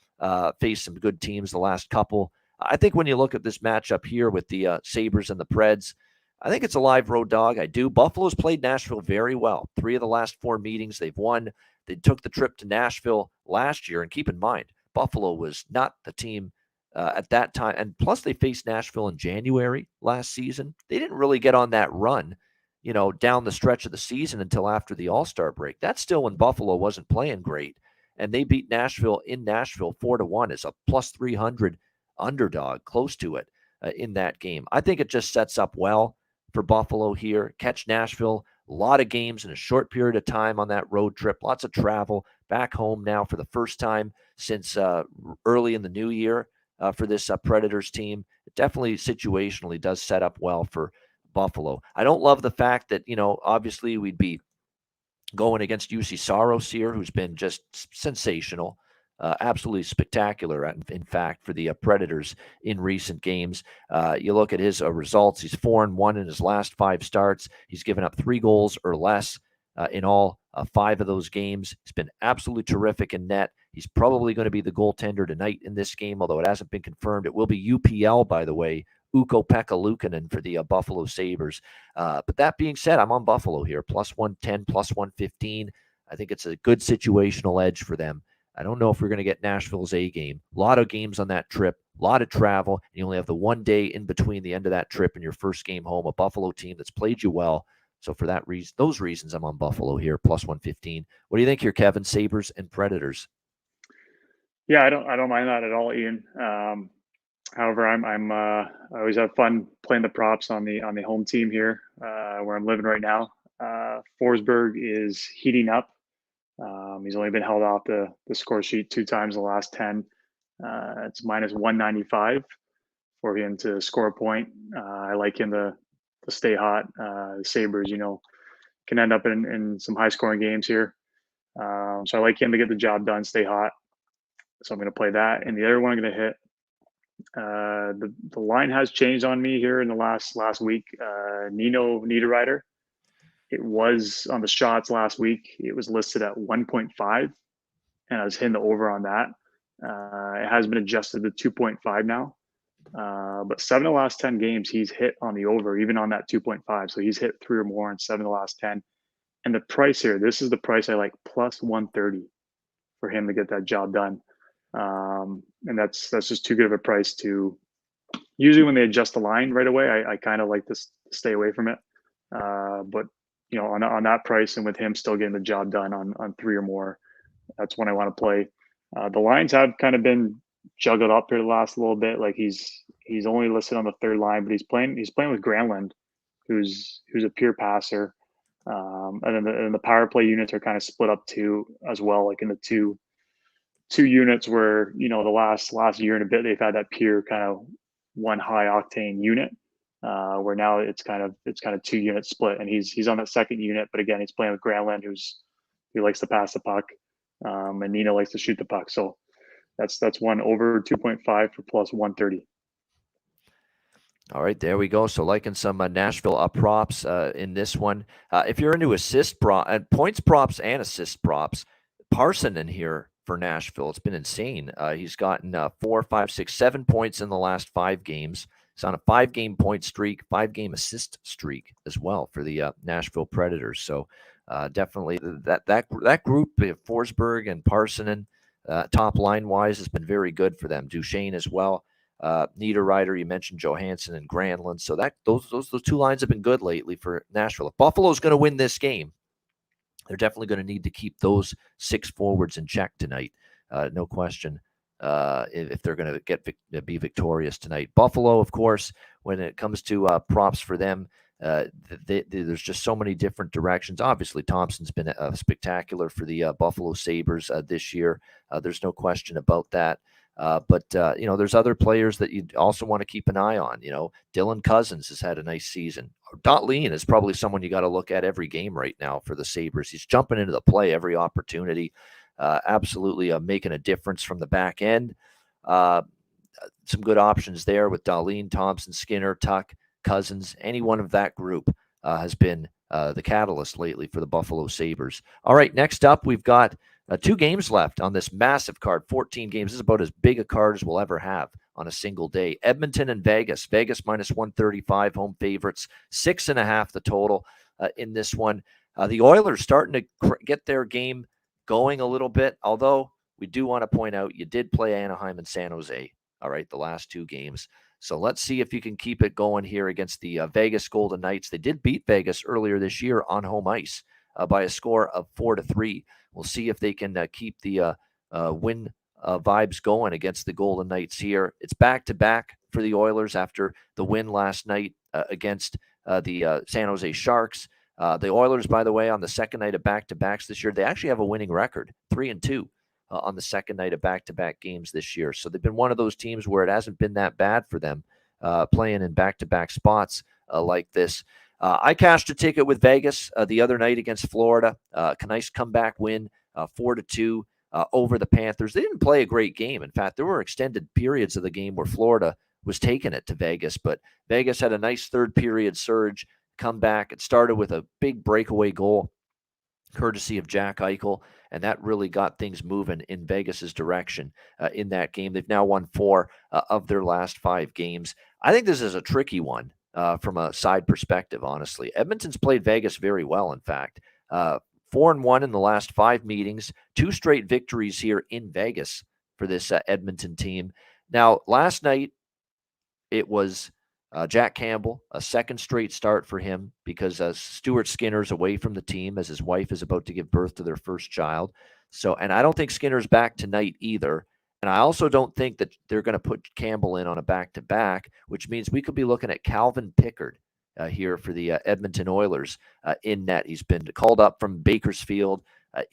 faced some good teams the last couple. I think when you look at this matchup here with the Sabres and the Preds, I think it's a live road dog. I do. Buffalo's played Nashville very well. 3 of the last 4 meetings they've won. They took the trip to Nashville last year, and keep in mind, Buffalo was not the team at that time. And plus, they faced Nashville in January last season. They didn't really get on that run, down the stretch of the season until after the All-Star break. That's still when Buffalo wasn't playing great. And they beat Nashville in Nashville 4-1 as a plus 300 underdog, close to it in that game. I think it just sets up well for Buffalo here. Catch Nashville, a lot of games in a short period of time on that road trip, lots of travel back home now for the first time since early in the new year for this Predators team. It definitely situationally does set up well for Buffalo. I don't love the fact that, obviously we'd be going against UC Saros here, who's been just sensational. Absolutely spectacular, in fact, for the Predators in recent games. You look at his results. He's 4-1 in his last 5 starts. He's given up 3 goals or less in all 5 of those games. He's been absolutely terrific in net. He's probably going to be the goaltender tonight in this game, although it hasn't been confirmed. It will be UPL, by the way, Ukko-Pekka Luukkonen for the Buffalo Sabres. But that being said, I'm on Buffalo here, plus 110, plus 115. I think it's a good situational edge for them. I don't know if we're going to get Nashville's A game. A lot of games on that trip, a lot of travel. And you only have the 1 day in between the end of that trip and your first game home, a Buffalo team that's played you well. So for that reason, those reasons, I'm on Buffalo here, plus 115. What do you think here, Kevin? Sabres and Predators? Yeah, I don't mind that at all, Ian. However, I always have fun playing the props on the home team here, where I'm living right now. Forsberg is heating up. He's only been held off the score sheet 2 times in the last 10. It's minus 195 for him to score a point. I like him to stay hot. The Sabres, can end up in some high scoring games here. So I like him to get the job done, stay hot. So I'm going to play that. And the other one I'm going to hit, the line has changed on me here in the last week. Nino Niederreiter. It was on the shots last week. It was listed at 1.5, and I was hitting the over on that. It has been adjusted to 2.5 now. But 7 of the last 10 games, he's hit on the over, even on that 2.5. So he's hit 3 or more in 7 of the last 10. And the price here, this is the price I like, plus 130 for him to get that job done. And that's just too good of a price to. Usually when they adjust the line right away, I kind of like to stay away from it. But on that price and with him still getting the job done on 3 or more, that's when I want to play. The lines have kind of been juggled up here the last little bit. Like he's only listed on the 3rd line, but he's playing with Granlund, who's a pure passer. And then the power play units are kind of split up too as well, like in the two units where, the last year and a bit, they've had that pure kind of one high octane unit, where now it's kind of 2 units split, and he's on that 2nd unit. But again, he's playing with Granlund, who likes to pass the puck, and Nino likes to shoot the puck. So that's one over 2.5 for plus 130. All right, there we go. So liking some Nashville props in this one. If you're into points props and assist props, Parson in here for Nashville. It's been insane. He's gotten 4, 5, 6, 7 points in the last 5 games. He's on a 5-game point streak, 5-game assist streak as well for the Nashville Predators. So definitely that group, Forsberg and Parsonen, top line wise, has been very good for them. Duchesne as well. Niederreiter, you mentioned Johansson and Granlund. So those 2 lines have been good lately for Nashville. If Buffalo's going to win this game, they're definitely going to need to keep those 6 forwards in check tonight. No question. If they're going to be victorious tonight. Buffalo, of course, when it comes to props for them, there's just so many different directions. Obviously, Thompson's been spectacular for the Buffalo Sabres this year. There's no question about that. But there's other players that you also want to keep an eye on. Dylan Cousins has had a nice season. Dahlin is probably someone you got to look at every game right now for the Sabres. He's jumping into the play every opportunity, absolutely making a difference from the back end. Some good options there with Dahlin, Thompson, Skinner, Tuck, Cousins. Any one of that group has been the catalyst lately for the Buffalo Sabres. All right, next up, we've got 2 games left on this massive card, 14 games. This is about as big a card as we'll ever have on a single day. Edmonton and Vegas. Vegas minus 135, home favorites, 6.5 the total in this one. The Oilers starting to get their game going a little bit, although we do want to point out you did play Anaheim and San Jose, all right, the last 2 games. So let's see if you can keep it going here against the Vegas Golden Knights. They did beat Vegas earlier this year on home ice by a score of 4-3. We'll see if they can keep the win vibes going against the Golden Knights here. It's back-to-back for the Oilers after the win last night against the San Jose Sharks. The Oilers, by the way, on the second night of back-to-backs this year, they actually have a winning record, 3-2 on the second night of back-to-back games this year. So they've been one of those teams where it hasn't been that bad for them playing in back-to-back spots like this. I cashed a ticket with Vegas the other night against Florida. A nice comeback win, 4-2 over the Panthers. They didn't play a great game. In fact, there were extended periods of the game where Florida was taking it to Vegas, but Vegas had a nice third period surge, comeback. It started with a big breakaway goal, courtesy of Jack Eichel, and that really got things moving in Vegas's direction in that game. They've now won 4 of their last 5 games. I think this is a tricky one. From a side perspective, honestly. Edmonton's played Vegas very well, in fact. 4-1 in the last 5 meetings, 2 straight victories here in Vegas for this Edmonton team. Now, last night, it was Jack Campbell, a second straight start for him because Stuart Skinner's away from the team as his wife is about to give birth to their first child. And I don't think Skinner's back tonight either. And I also don't think that they're going to put Campbell in on a back-to-back, which means we could be looking at Calvin Pickard here for the Edmonton Oilers in net. He's been called up from Bakersfield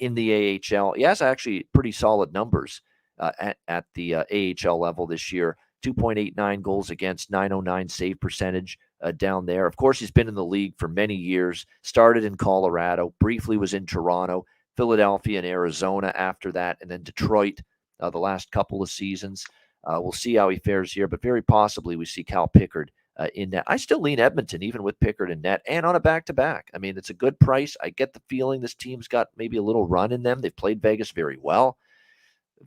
in the AHL. He has actually pretty solid numbers at the AHL level this year. 2.89 goals against, 909 save percentage down there. Of course, he's been in the league for many years, started in Colorado, briefly was in Toronto, Philadelphia and Arizona after that, and then Detroit the last couple of seasons. We'll see how he fares here, but very possibly we see Cal Pickard in net. I still lean Edmonton, even with Pickard in net and on a back-to-back. I mean, it's a good price. I get the feeling this team's got maybe a little run in them. They've played Vegas very well.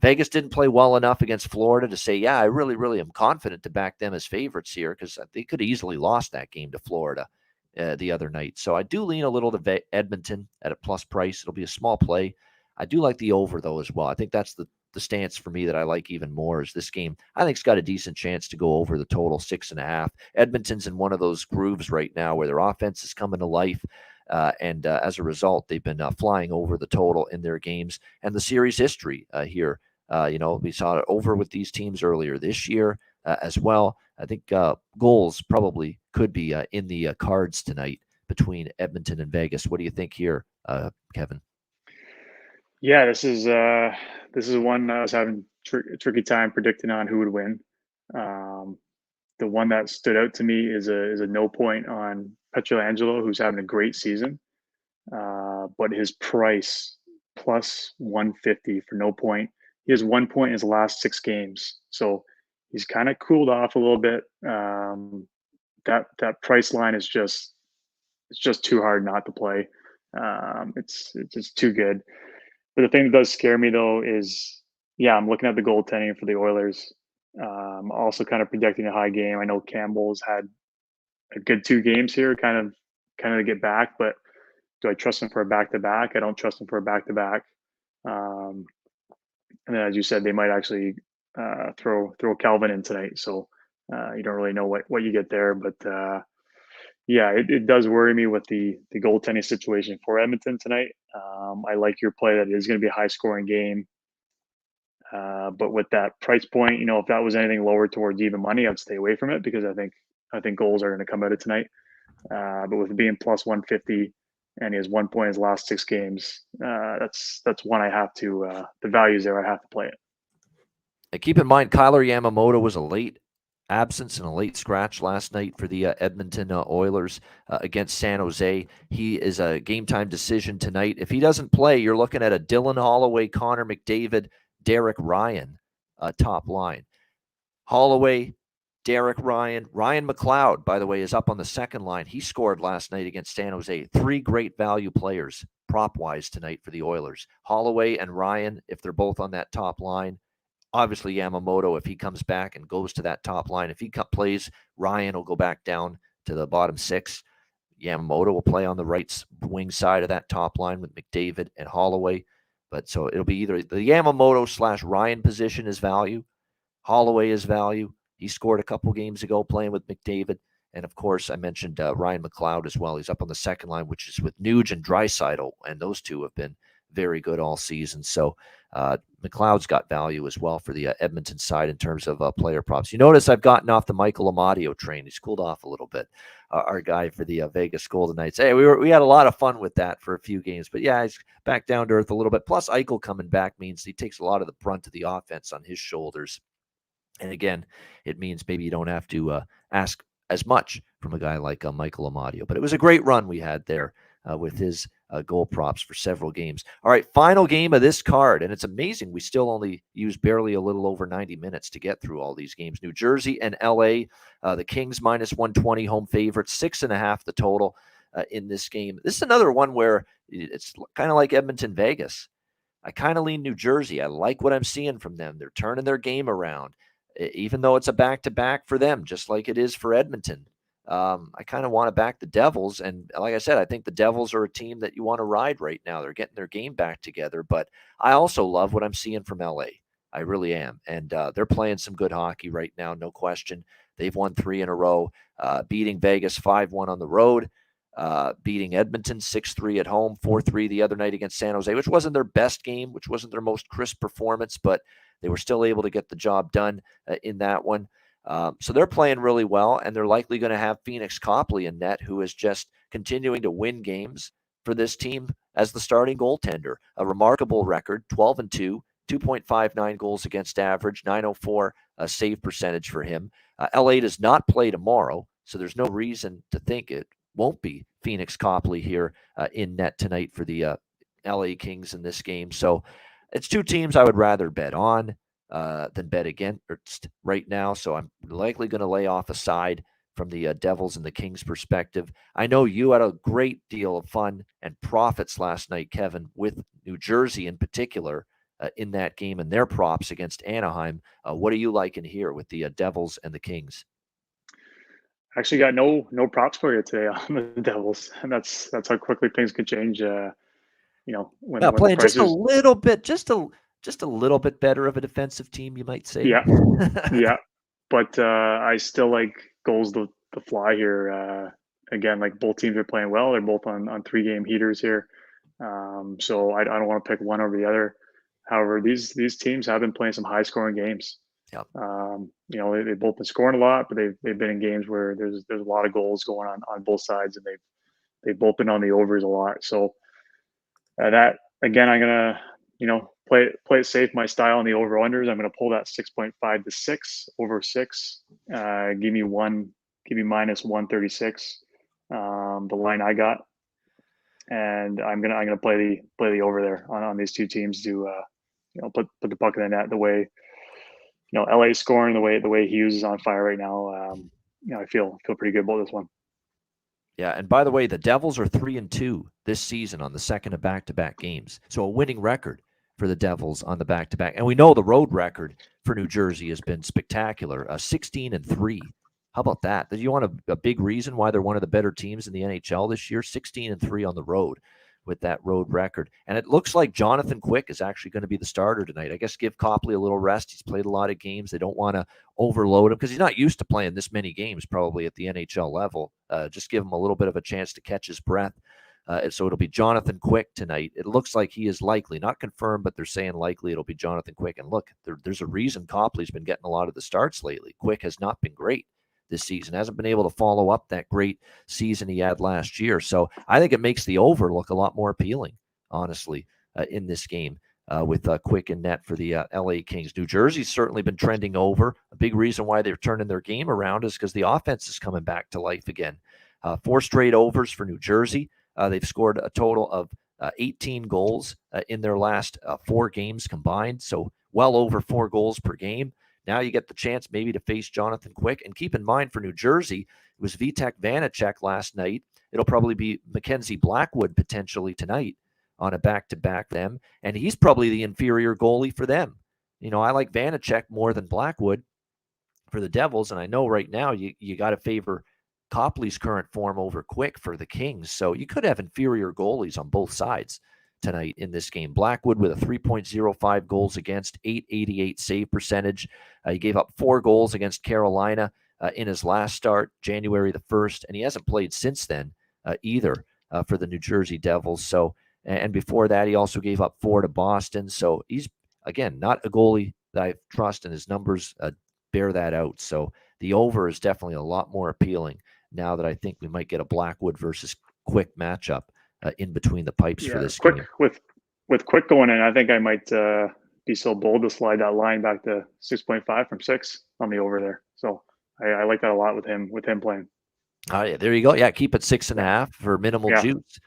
Vegas didn't play well enough against Florida to say, yeah, I really, really am confident to back them as favorites here because they could have easily lost that game to Florida the other night. So I do lean a little to Edmonton at a plus price. It'll be a small play. I do like the over, though, as well. I think that's the stance for me that I like even more is this game. I think it's got a decent chance to go over the total 6.5. Edmonton's in one of those grooves right now where their offense is coming to life. And as a result, they've been flying over the total in their games. And the series history here, we saw it over with these teams earlier this year as well. I think goals probably could be in the cards tonight between Edmonton and Vegas. What do you think here, Kevin? Yeah, this is one I was having a tricky time predicting on who would win. The one that stood out to me is a no point on Pietrangelo, who's having a great season, but his price plus 150 for no point. He has 1 point in his last 6 games, so he's kind of cooled off a little bit. That price line is just too hard not to play. It's just too good. But the thing that does scare me though is Yeah, I'm looking at the goaltending for the Oilers. Also kind of projecting a high game. I know Campbell's had a good 2 games here, kind of to get back, but do I trust him for a back to back? I don't trust him for a back to back. And then, as you said, they might actually throw Calvin in tonight. So you don't really know what you get there, but yeah, it does worry me with the goaltending situation for Edmonton tonight. I like your play that it is going to be a high scoring game. But with that price point, if that was anything lower towards even money, I'd stay away from it because I think goals are going to come out of tonight. But with it being plus 150 and he has 1 point in his last 6 games, that's one I have to the values there. I have to play it. And keep in mind, Kyler Yamamoto was a late absence and a late scratch last night for the Edmonton Oilers against San Jose. He is a game time decision tonight. If he doesn't play, you're looking at a Dylan Holloway, Connor McDavid, Derek Ryan top line. Holloway, Derek Ryan, Ryan McLeod, by the way, is up on the second line. He scored last night against San Jose. 3 great value players prop-wise tonight for the Oilers. Holloway and Ryan, if they're both on that top line. Obviously, Yamamoto, if he comes back and goes to that top line, if he plays, Ryan will go back down to the bottom 6. Yamamoto will play on the right wing side of that top line with McDavid and Holloway. But so it'll be either the Yamamoto/Ryan position is value. Holloway is value. He scored a couple games ago playing with McDavid. And, of course, I mentioned Ryan McLeod as well. He's up on the second line, which is with Nuge and Draisaitl, and those two have been very good all season. So McLeod's got value as well for the Edmonton side in terms of player props. You notice I've gotten off the Michael Amadio train. He's cooled off a little bit, our guy for the Vegas Golden Knights. Hey, we had a lot of fun with that for a few games. But, yeah, he's back down to earth a little bit. Plus, Eichel coming back means he takes a lot of the brunt of the offense on his shoulders. And again, it means maybe you don't have to ask as much from a guy like Michael Amadio. But it was a great run we had there with his goal props for several games. All right, final game of this card. And it's amazing we still only use barely a little over 90 minutes to get through all these games. New Jersey and LA, the Kings minus 120 home favorites, 6.5 the total in this game. This is another one where it's kind of like Edmonton, Vegas. I kind of lean New Jersey. I like what I'm seeing from them. They're turning their game around. Even though it's a back-to-back for them, just like it is for Edmonton. I kind of want to back the Devils. And like I said, I think the Devils are a team that you want to ride right now. They're getting their game back together. But I also love what I'm seeing from LA. I really am. And they're playing some good hockey right now, no question. They've won 3 in a row, beating Vegas 5-1 on the road, beating Edmonton 6-3 at home, 4-3 the other night against San Jose, which wasn't their best game, which wasn't their most crisp performance, but they were still able to get the job done in that one. So they're playing really well, and they're likely going to have Phoenix Copley in net, who is just continuing to win games for this team as the starting goaltender. A remarkable record, 12-2, 2.59 goals against average, 904 save percentage for him. LA does not play tomorrow, so there's no reason to think it won't be Phoenix Copley here in net tonight for the LA Kings in this game. So it's 2 teams I would rather bet on than bet against right now. So I'm likely going to lay off a side from the Devils and the Kings perspective. I know you had a great deal of fun and profits last night, Kevin, with New Jersey in particular in that game and their props against Anaheim. What are you liking here with the Devils and the Kings? Actually got no props for you today on the Devils. And that's how quickly things could change. When playing the prices, just a little bit better of a defensive team, you might say. Yeah. But I still like goals to fly here. Again, like both teams are playing well. They're both on 3-game heaters here. So I don't want to pick one over the other. However, these teams have been playing some high scoring games. Yep. They've both been scoring a lot, but they've been in games where there's a lot of goals going on both sides, and they've both been on the overs a lot. So that again, I'm gonna play it safe, my style on the over unders. I'm gonna pull that 6.5 to 6 over 6. Give me minus 136. The line I got, and I'm gonna play the over there on these 2 teams to put the puck in the net the way. LA scoring the way Hughes is on fire right now. I feel pretty good about this one. Yeah, and by the way, the Devils are 3-2 this season on the second of back-to-back games, so a winning record for the Devils on the back-to-back. And we know the road record for New Jersey has been spectacular, 16-3. How about that? Do you want a big reason why they're one of the better teams in the NHL this year? 16-3 on the road with that road record. And it looks like Jonathan Quick is actually going to be the starter tonight. I guess give Copley a little rest. He's played a lot of games. They don't want to overload him because he's not used to playing this many games probably at the NHL level. Just give him a little bit of a chance to catch his breath. So it'll be Jonathan Quick tonight. It looks like he is likely, not confirmed, but they're saying likely it'll be Jonathan Quick. And look, there's a reason Copley's been getting a lot of the starts lately. Quick has not been great this season, hasn't been able to follow up that great season he had last year. So I think it makes the over look a lot more appealing, honestly, in this game with Quick and net for the LA Kings. New Jersey's certainly been trending over. A big reason why they're turning their game around is because the offense is coming back to life again. 4 straight overs for New Jersey. They've scored a total of 18 goals in their last 4 games combined, so well over 4 goals per game. Now you get the chance maybe to face Jonathan Quick. And keep in mind for New Jersey, it was Vitek Vanacek last night. It'll probably be Mackenzie Blackwood potentially tonight on a back-to-back them, and he's probably the inferior goalie for them. You know, I like Vanacek more than Blackwood for the Devils, and I know right now you got to favor Copley's current form over Quick for the Kings. So you could have inferior goalies on both sides tonight in this game. Blackwood with a 3.05 goals against, 888 save percentage. He gave up 4 goals against Carolina in his last start, January the 1st, and he hasn't played since then either for the New Jersey Devils. So, and before that, he also gave up 4 to Boston. So he's, again, not a goalie that I trust, and his numbers bear that out. So the over is definitely a lot more appealing now that I think we might get a Blackwood versus Quick matchup in between the pipes for this Quick game. with Quick going in, I think I might be so bold to slide that line back to 6.5 from 6 on the over there. So I like that a lot with him playing. Oh, yeah, there you go. Yeah, keep it 6.5 for minimal juice.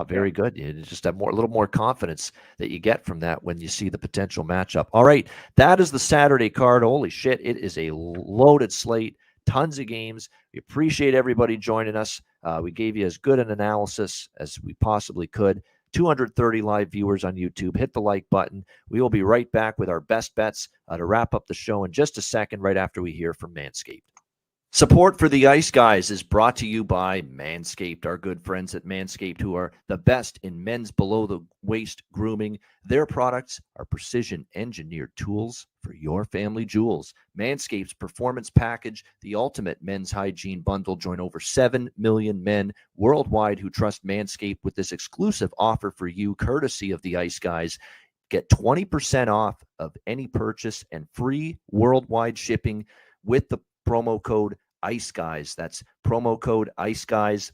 Very good. It's just a little more confidence that you get from that when you see the potential matchup. All right, that is the Saturday card. Holy shit, it is a loaded slate. Tons of games. We appreciate everybody joining us. We gave you as good an analysis as we possibly could. 230 live viewers on YouTube. Hit the like button. We will be right back with our best bets to wrap up the show in just a second, right after we hear from Manscaped. Support for the Ice Guys is brought to you by Manscaped, our good friends at Manscaped, who are the best in men's below-the-waist grooming. Their products are precision-engineered tools for your family jewels. Manscaped's Performance Package, the ultimate men's hygiene bundle. Join over 7 million men worldwide who trust Manscaped with this exclusive offer for you, courtesy of the Ice Guys. Get 20% off of any purchase and free worldwide shipping with the promo code Ice Guys. That's promo code Ice Guys,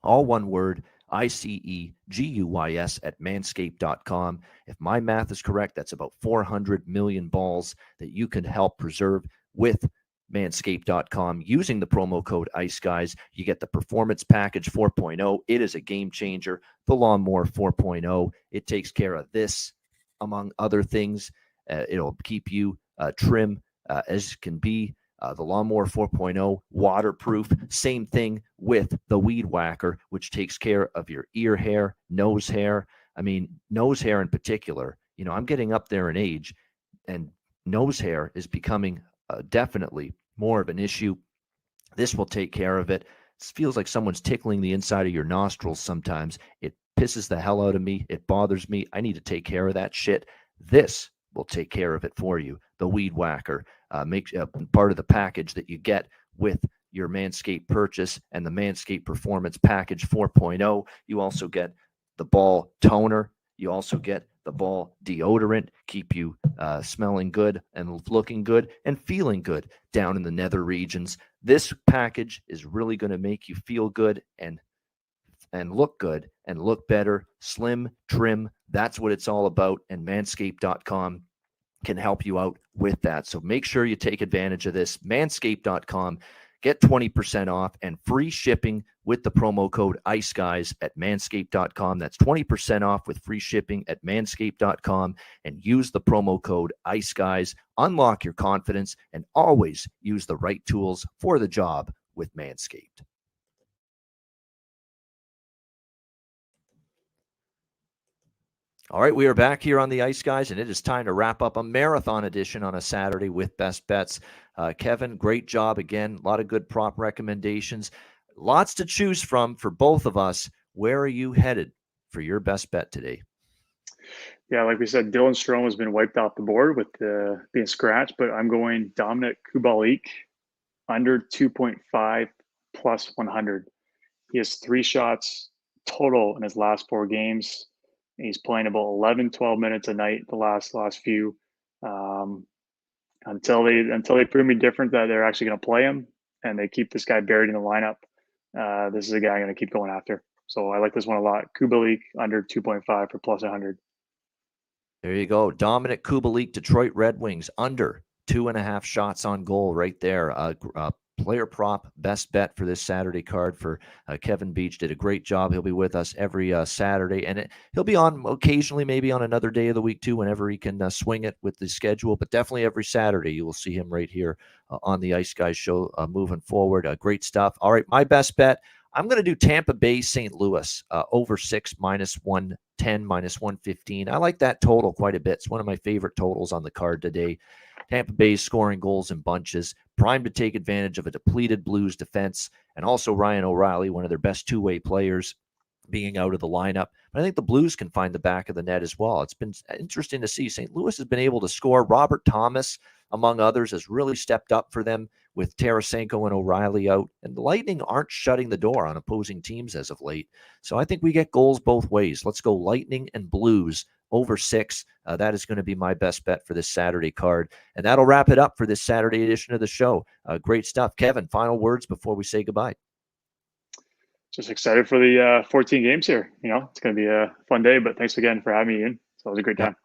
all one word, ICEGUYS at manscaped.com. If my math is correct, that's about 400 million balls that you can help preserve with manscaped.com using the promo code Ice Guys. You get the Performance Package 4.0. It is a game changer. The Lawnmower 4.0. It takes care of this, among other things. It'll keep you trim as can be. The Lawnmower 4.0, waterproof. Same thing with the Weed Whacker, which takes care of your ear hair, nose hair. I mean, nose hair in particular. You know, I'm getting up there in age, and nose hair is becoming definitely more of an issue. This will take care of it. It feels like someone's tickling the inside of your nostrils sometimes. It pisses the hell out of me. It bothers me. I need to take care of that shit. This will take care of it for you. The Weed Whacker. Make part of the package that you get with your Manscaped purchase and the Manscaped Performance Package 4.0. You also get the ball toner. You also get the ball deodorant, keep you smelling good and looking good and feeling good down in the nether regions. This package is really going to make you feel good and look good and look better, slim, trim. That's what it's all about. And manscaped.com can help you out with that. So make sure you take advantage of this. Manscaped.com. Get 20% off and free shipping with the promo code IceGuys at manscaped.com. That's 20% off with free shipping at manscaped.com, and use the promo code IceGuys. Unlock your confidence and always use the right tools for the job with Manscaped. All right, we are back here on the Ice Guys, and it is time to wrap up a marathon edition on a Saturday with Best Bets. Kevin, great job again. A lot of good prop recommendations. Lots to choose from for both of us. Where are you headed for your best bet today? Yeah, like we said, Dylan Strome has been wiped off the board with being scratched, but I'm going Dominic Kubalik under 2.5 plus 100. He has 3 shots total in his last 4 games. He's playing about 11, 12 minutes a night the last few. Until they prove me different that they're actually going to play him and they keep this guy buried in the lineup, this is a guy I'm going to keep going after. So I like this one a lot. Kubalik under 2.5 for plus 100. There you go. Dominic Kubalik, Detroit Red Wings, under 2.5 shots on goal right there. Player prop best bet for this Saturday card for Kevin Beach. Did a great job. He'll be with us every Saturday, and he'll be on occasionally, maybe on another day of the week too, whenever he can swing it with the schedule. But definitely every Saturday you will see him right here on the Ice Guys show moving forward. Great stuff. All right, my best bet. I'm going to do Tampa Bay St. Louis over 6 minus 110 minus 115. I like that total quite a bit. It's one of my favorite totals on the card today. Tampa Bay scoring goals in bunches, primed to take advantage of a depleted Blues defense, and also Ryan O'Reilly, one of their best two-way players, being out of the lineup. But I think the Blues can find the back of the net as well. It's been interesting to see. St. Louis has been able to score. Robert Thomas, among others, has really stepped up for them with Tarasenko and O'Reilly out. And the Lightning aren't shutting the door on opposing teams as of late. So I think we get goals both ways. Let's go Lightning and Blues over 6. That is going to be my best bet for this Saturday card. And that'll wrap it up for this Saturday edition of the show. Great stuff. Kevin, final words before we say goodbye. Just excited for the 14 games here. It's going to be a fun day, but thanks again for having me in. So it was a great time.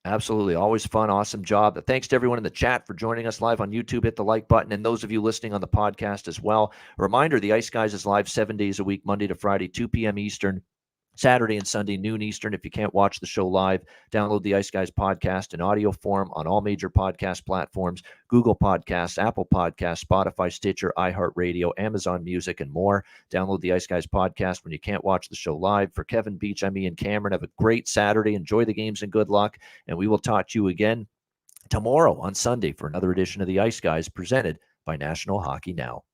Absolutely. Always fun. Awesome job. Thanks to everyone in the chat for joining us live on YouTube. Hit the like button. And those of you listening on the podcast as well. A reminder, the Ice Guys is live 7 days a week, Monday to Friday, 2 p.m. Eastern. Saturday and Sunday, noon Eastern. If you can't watch the show live, download the Ice Guys podcast in audio form on all major podcast platforms, Google Podcasts, Apple Podcasts, Spotify, Stitcher, iHeartRadio, Amazon Music, and more. Download the Ice Guys podcast when you can't watch the show live. For Kevin Beach, I'm Ian Cameron. Have a great Saturday. Enjoy the games and good luck. And we will talk to you again tomorrow on Sunday for another edition of the Ice Guys presented by National Hockey Now.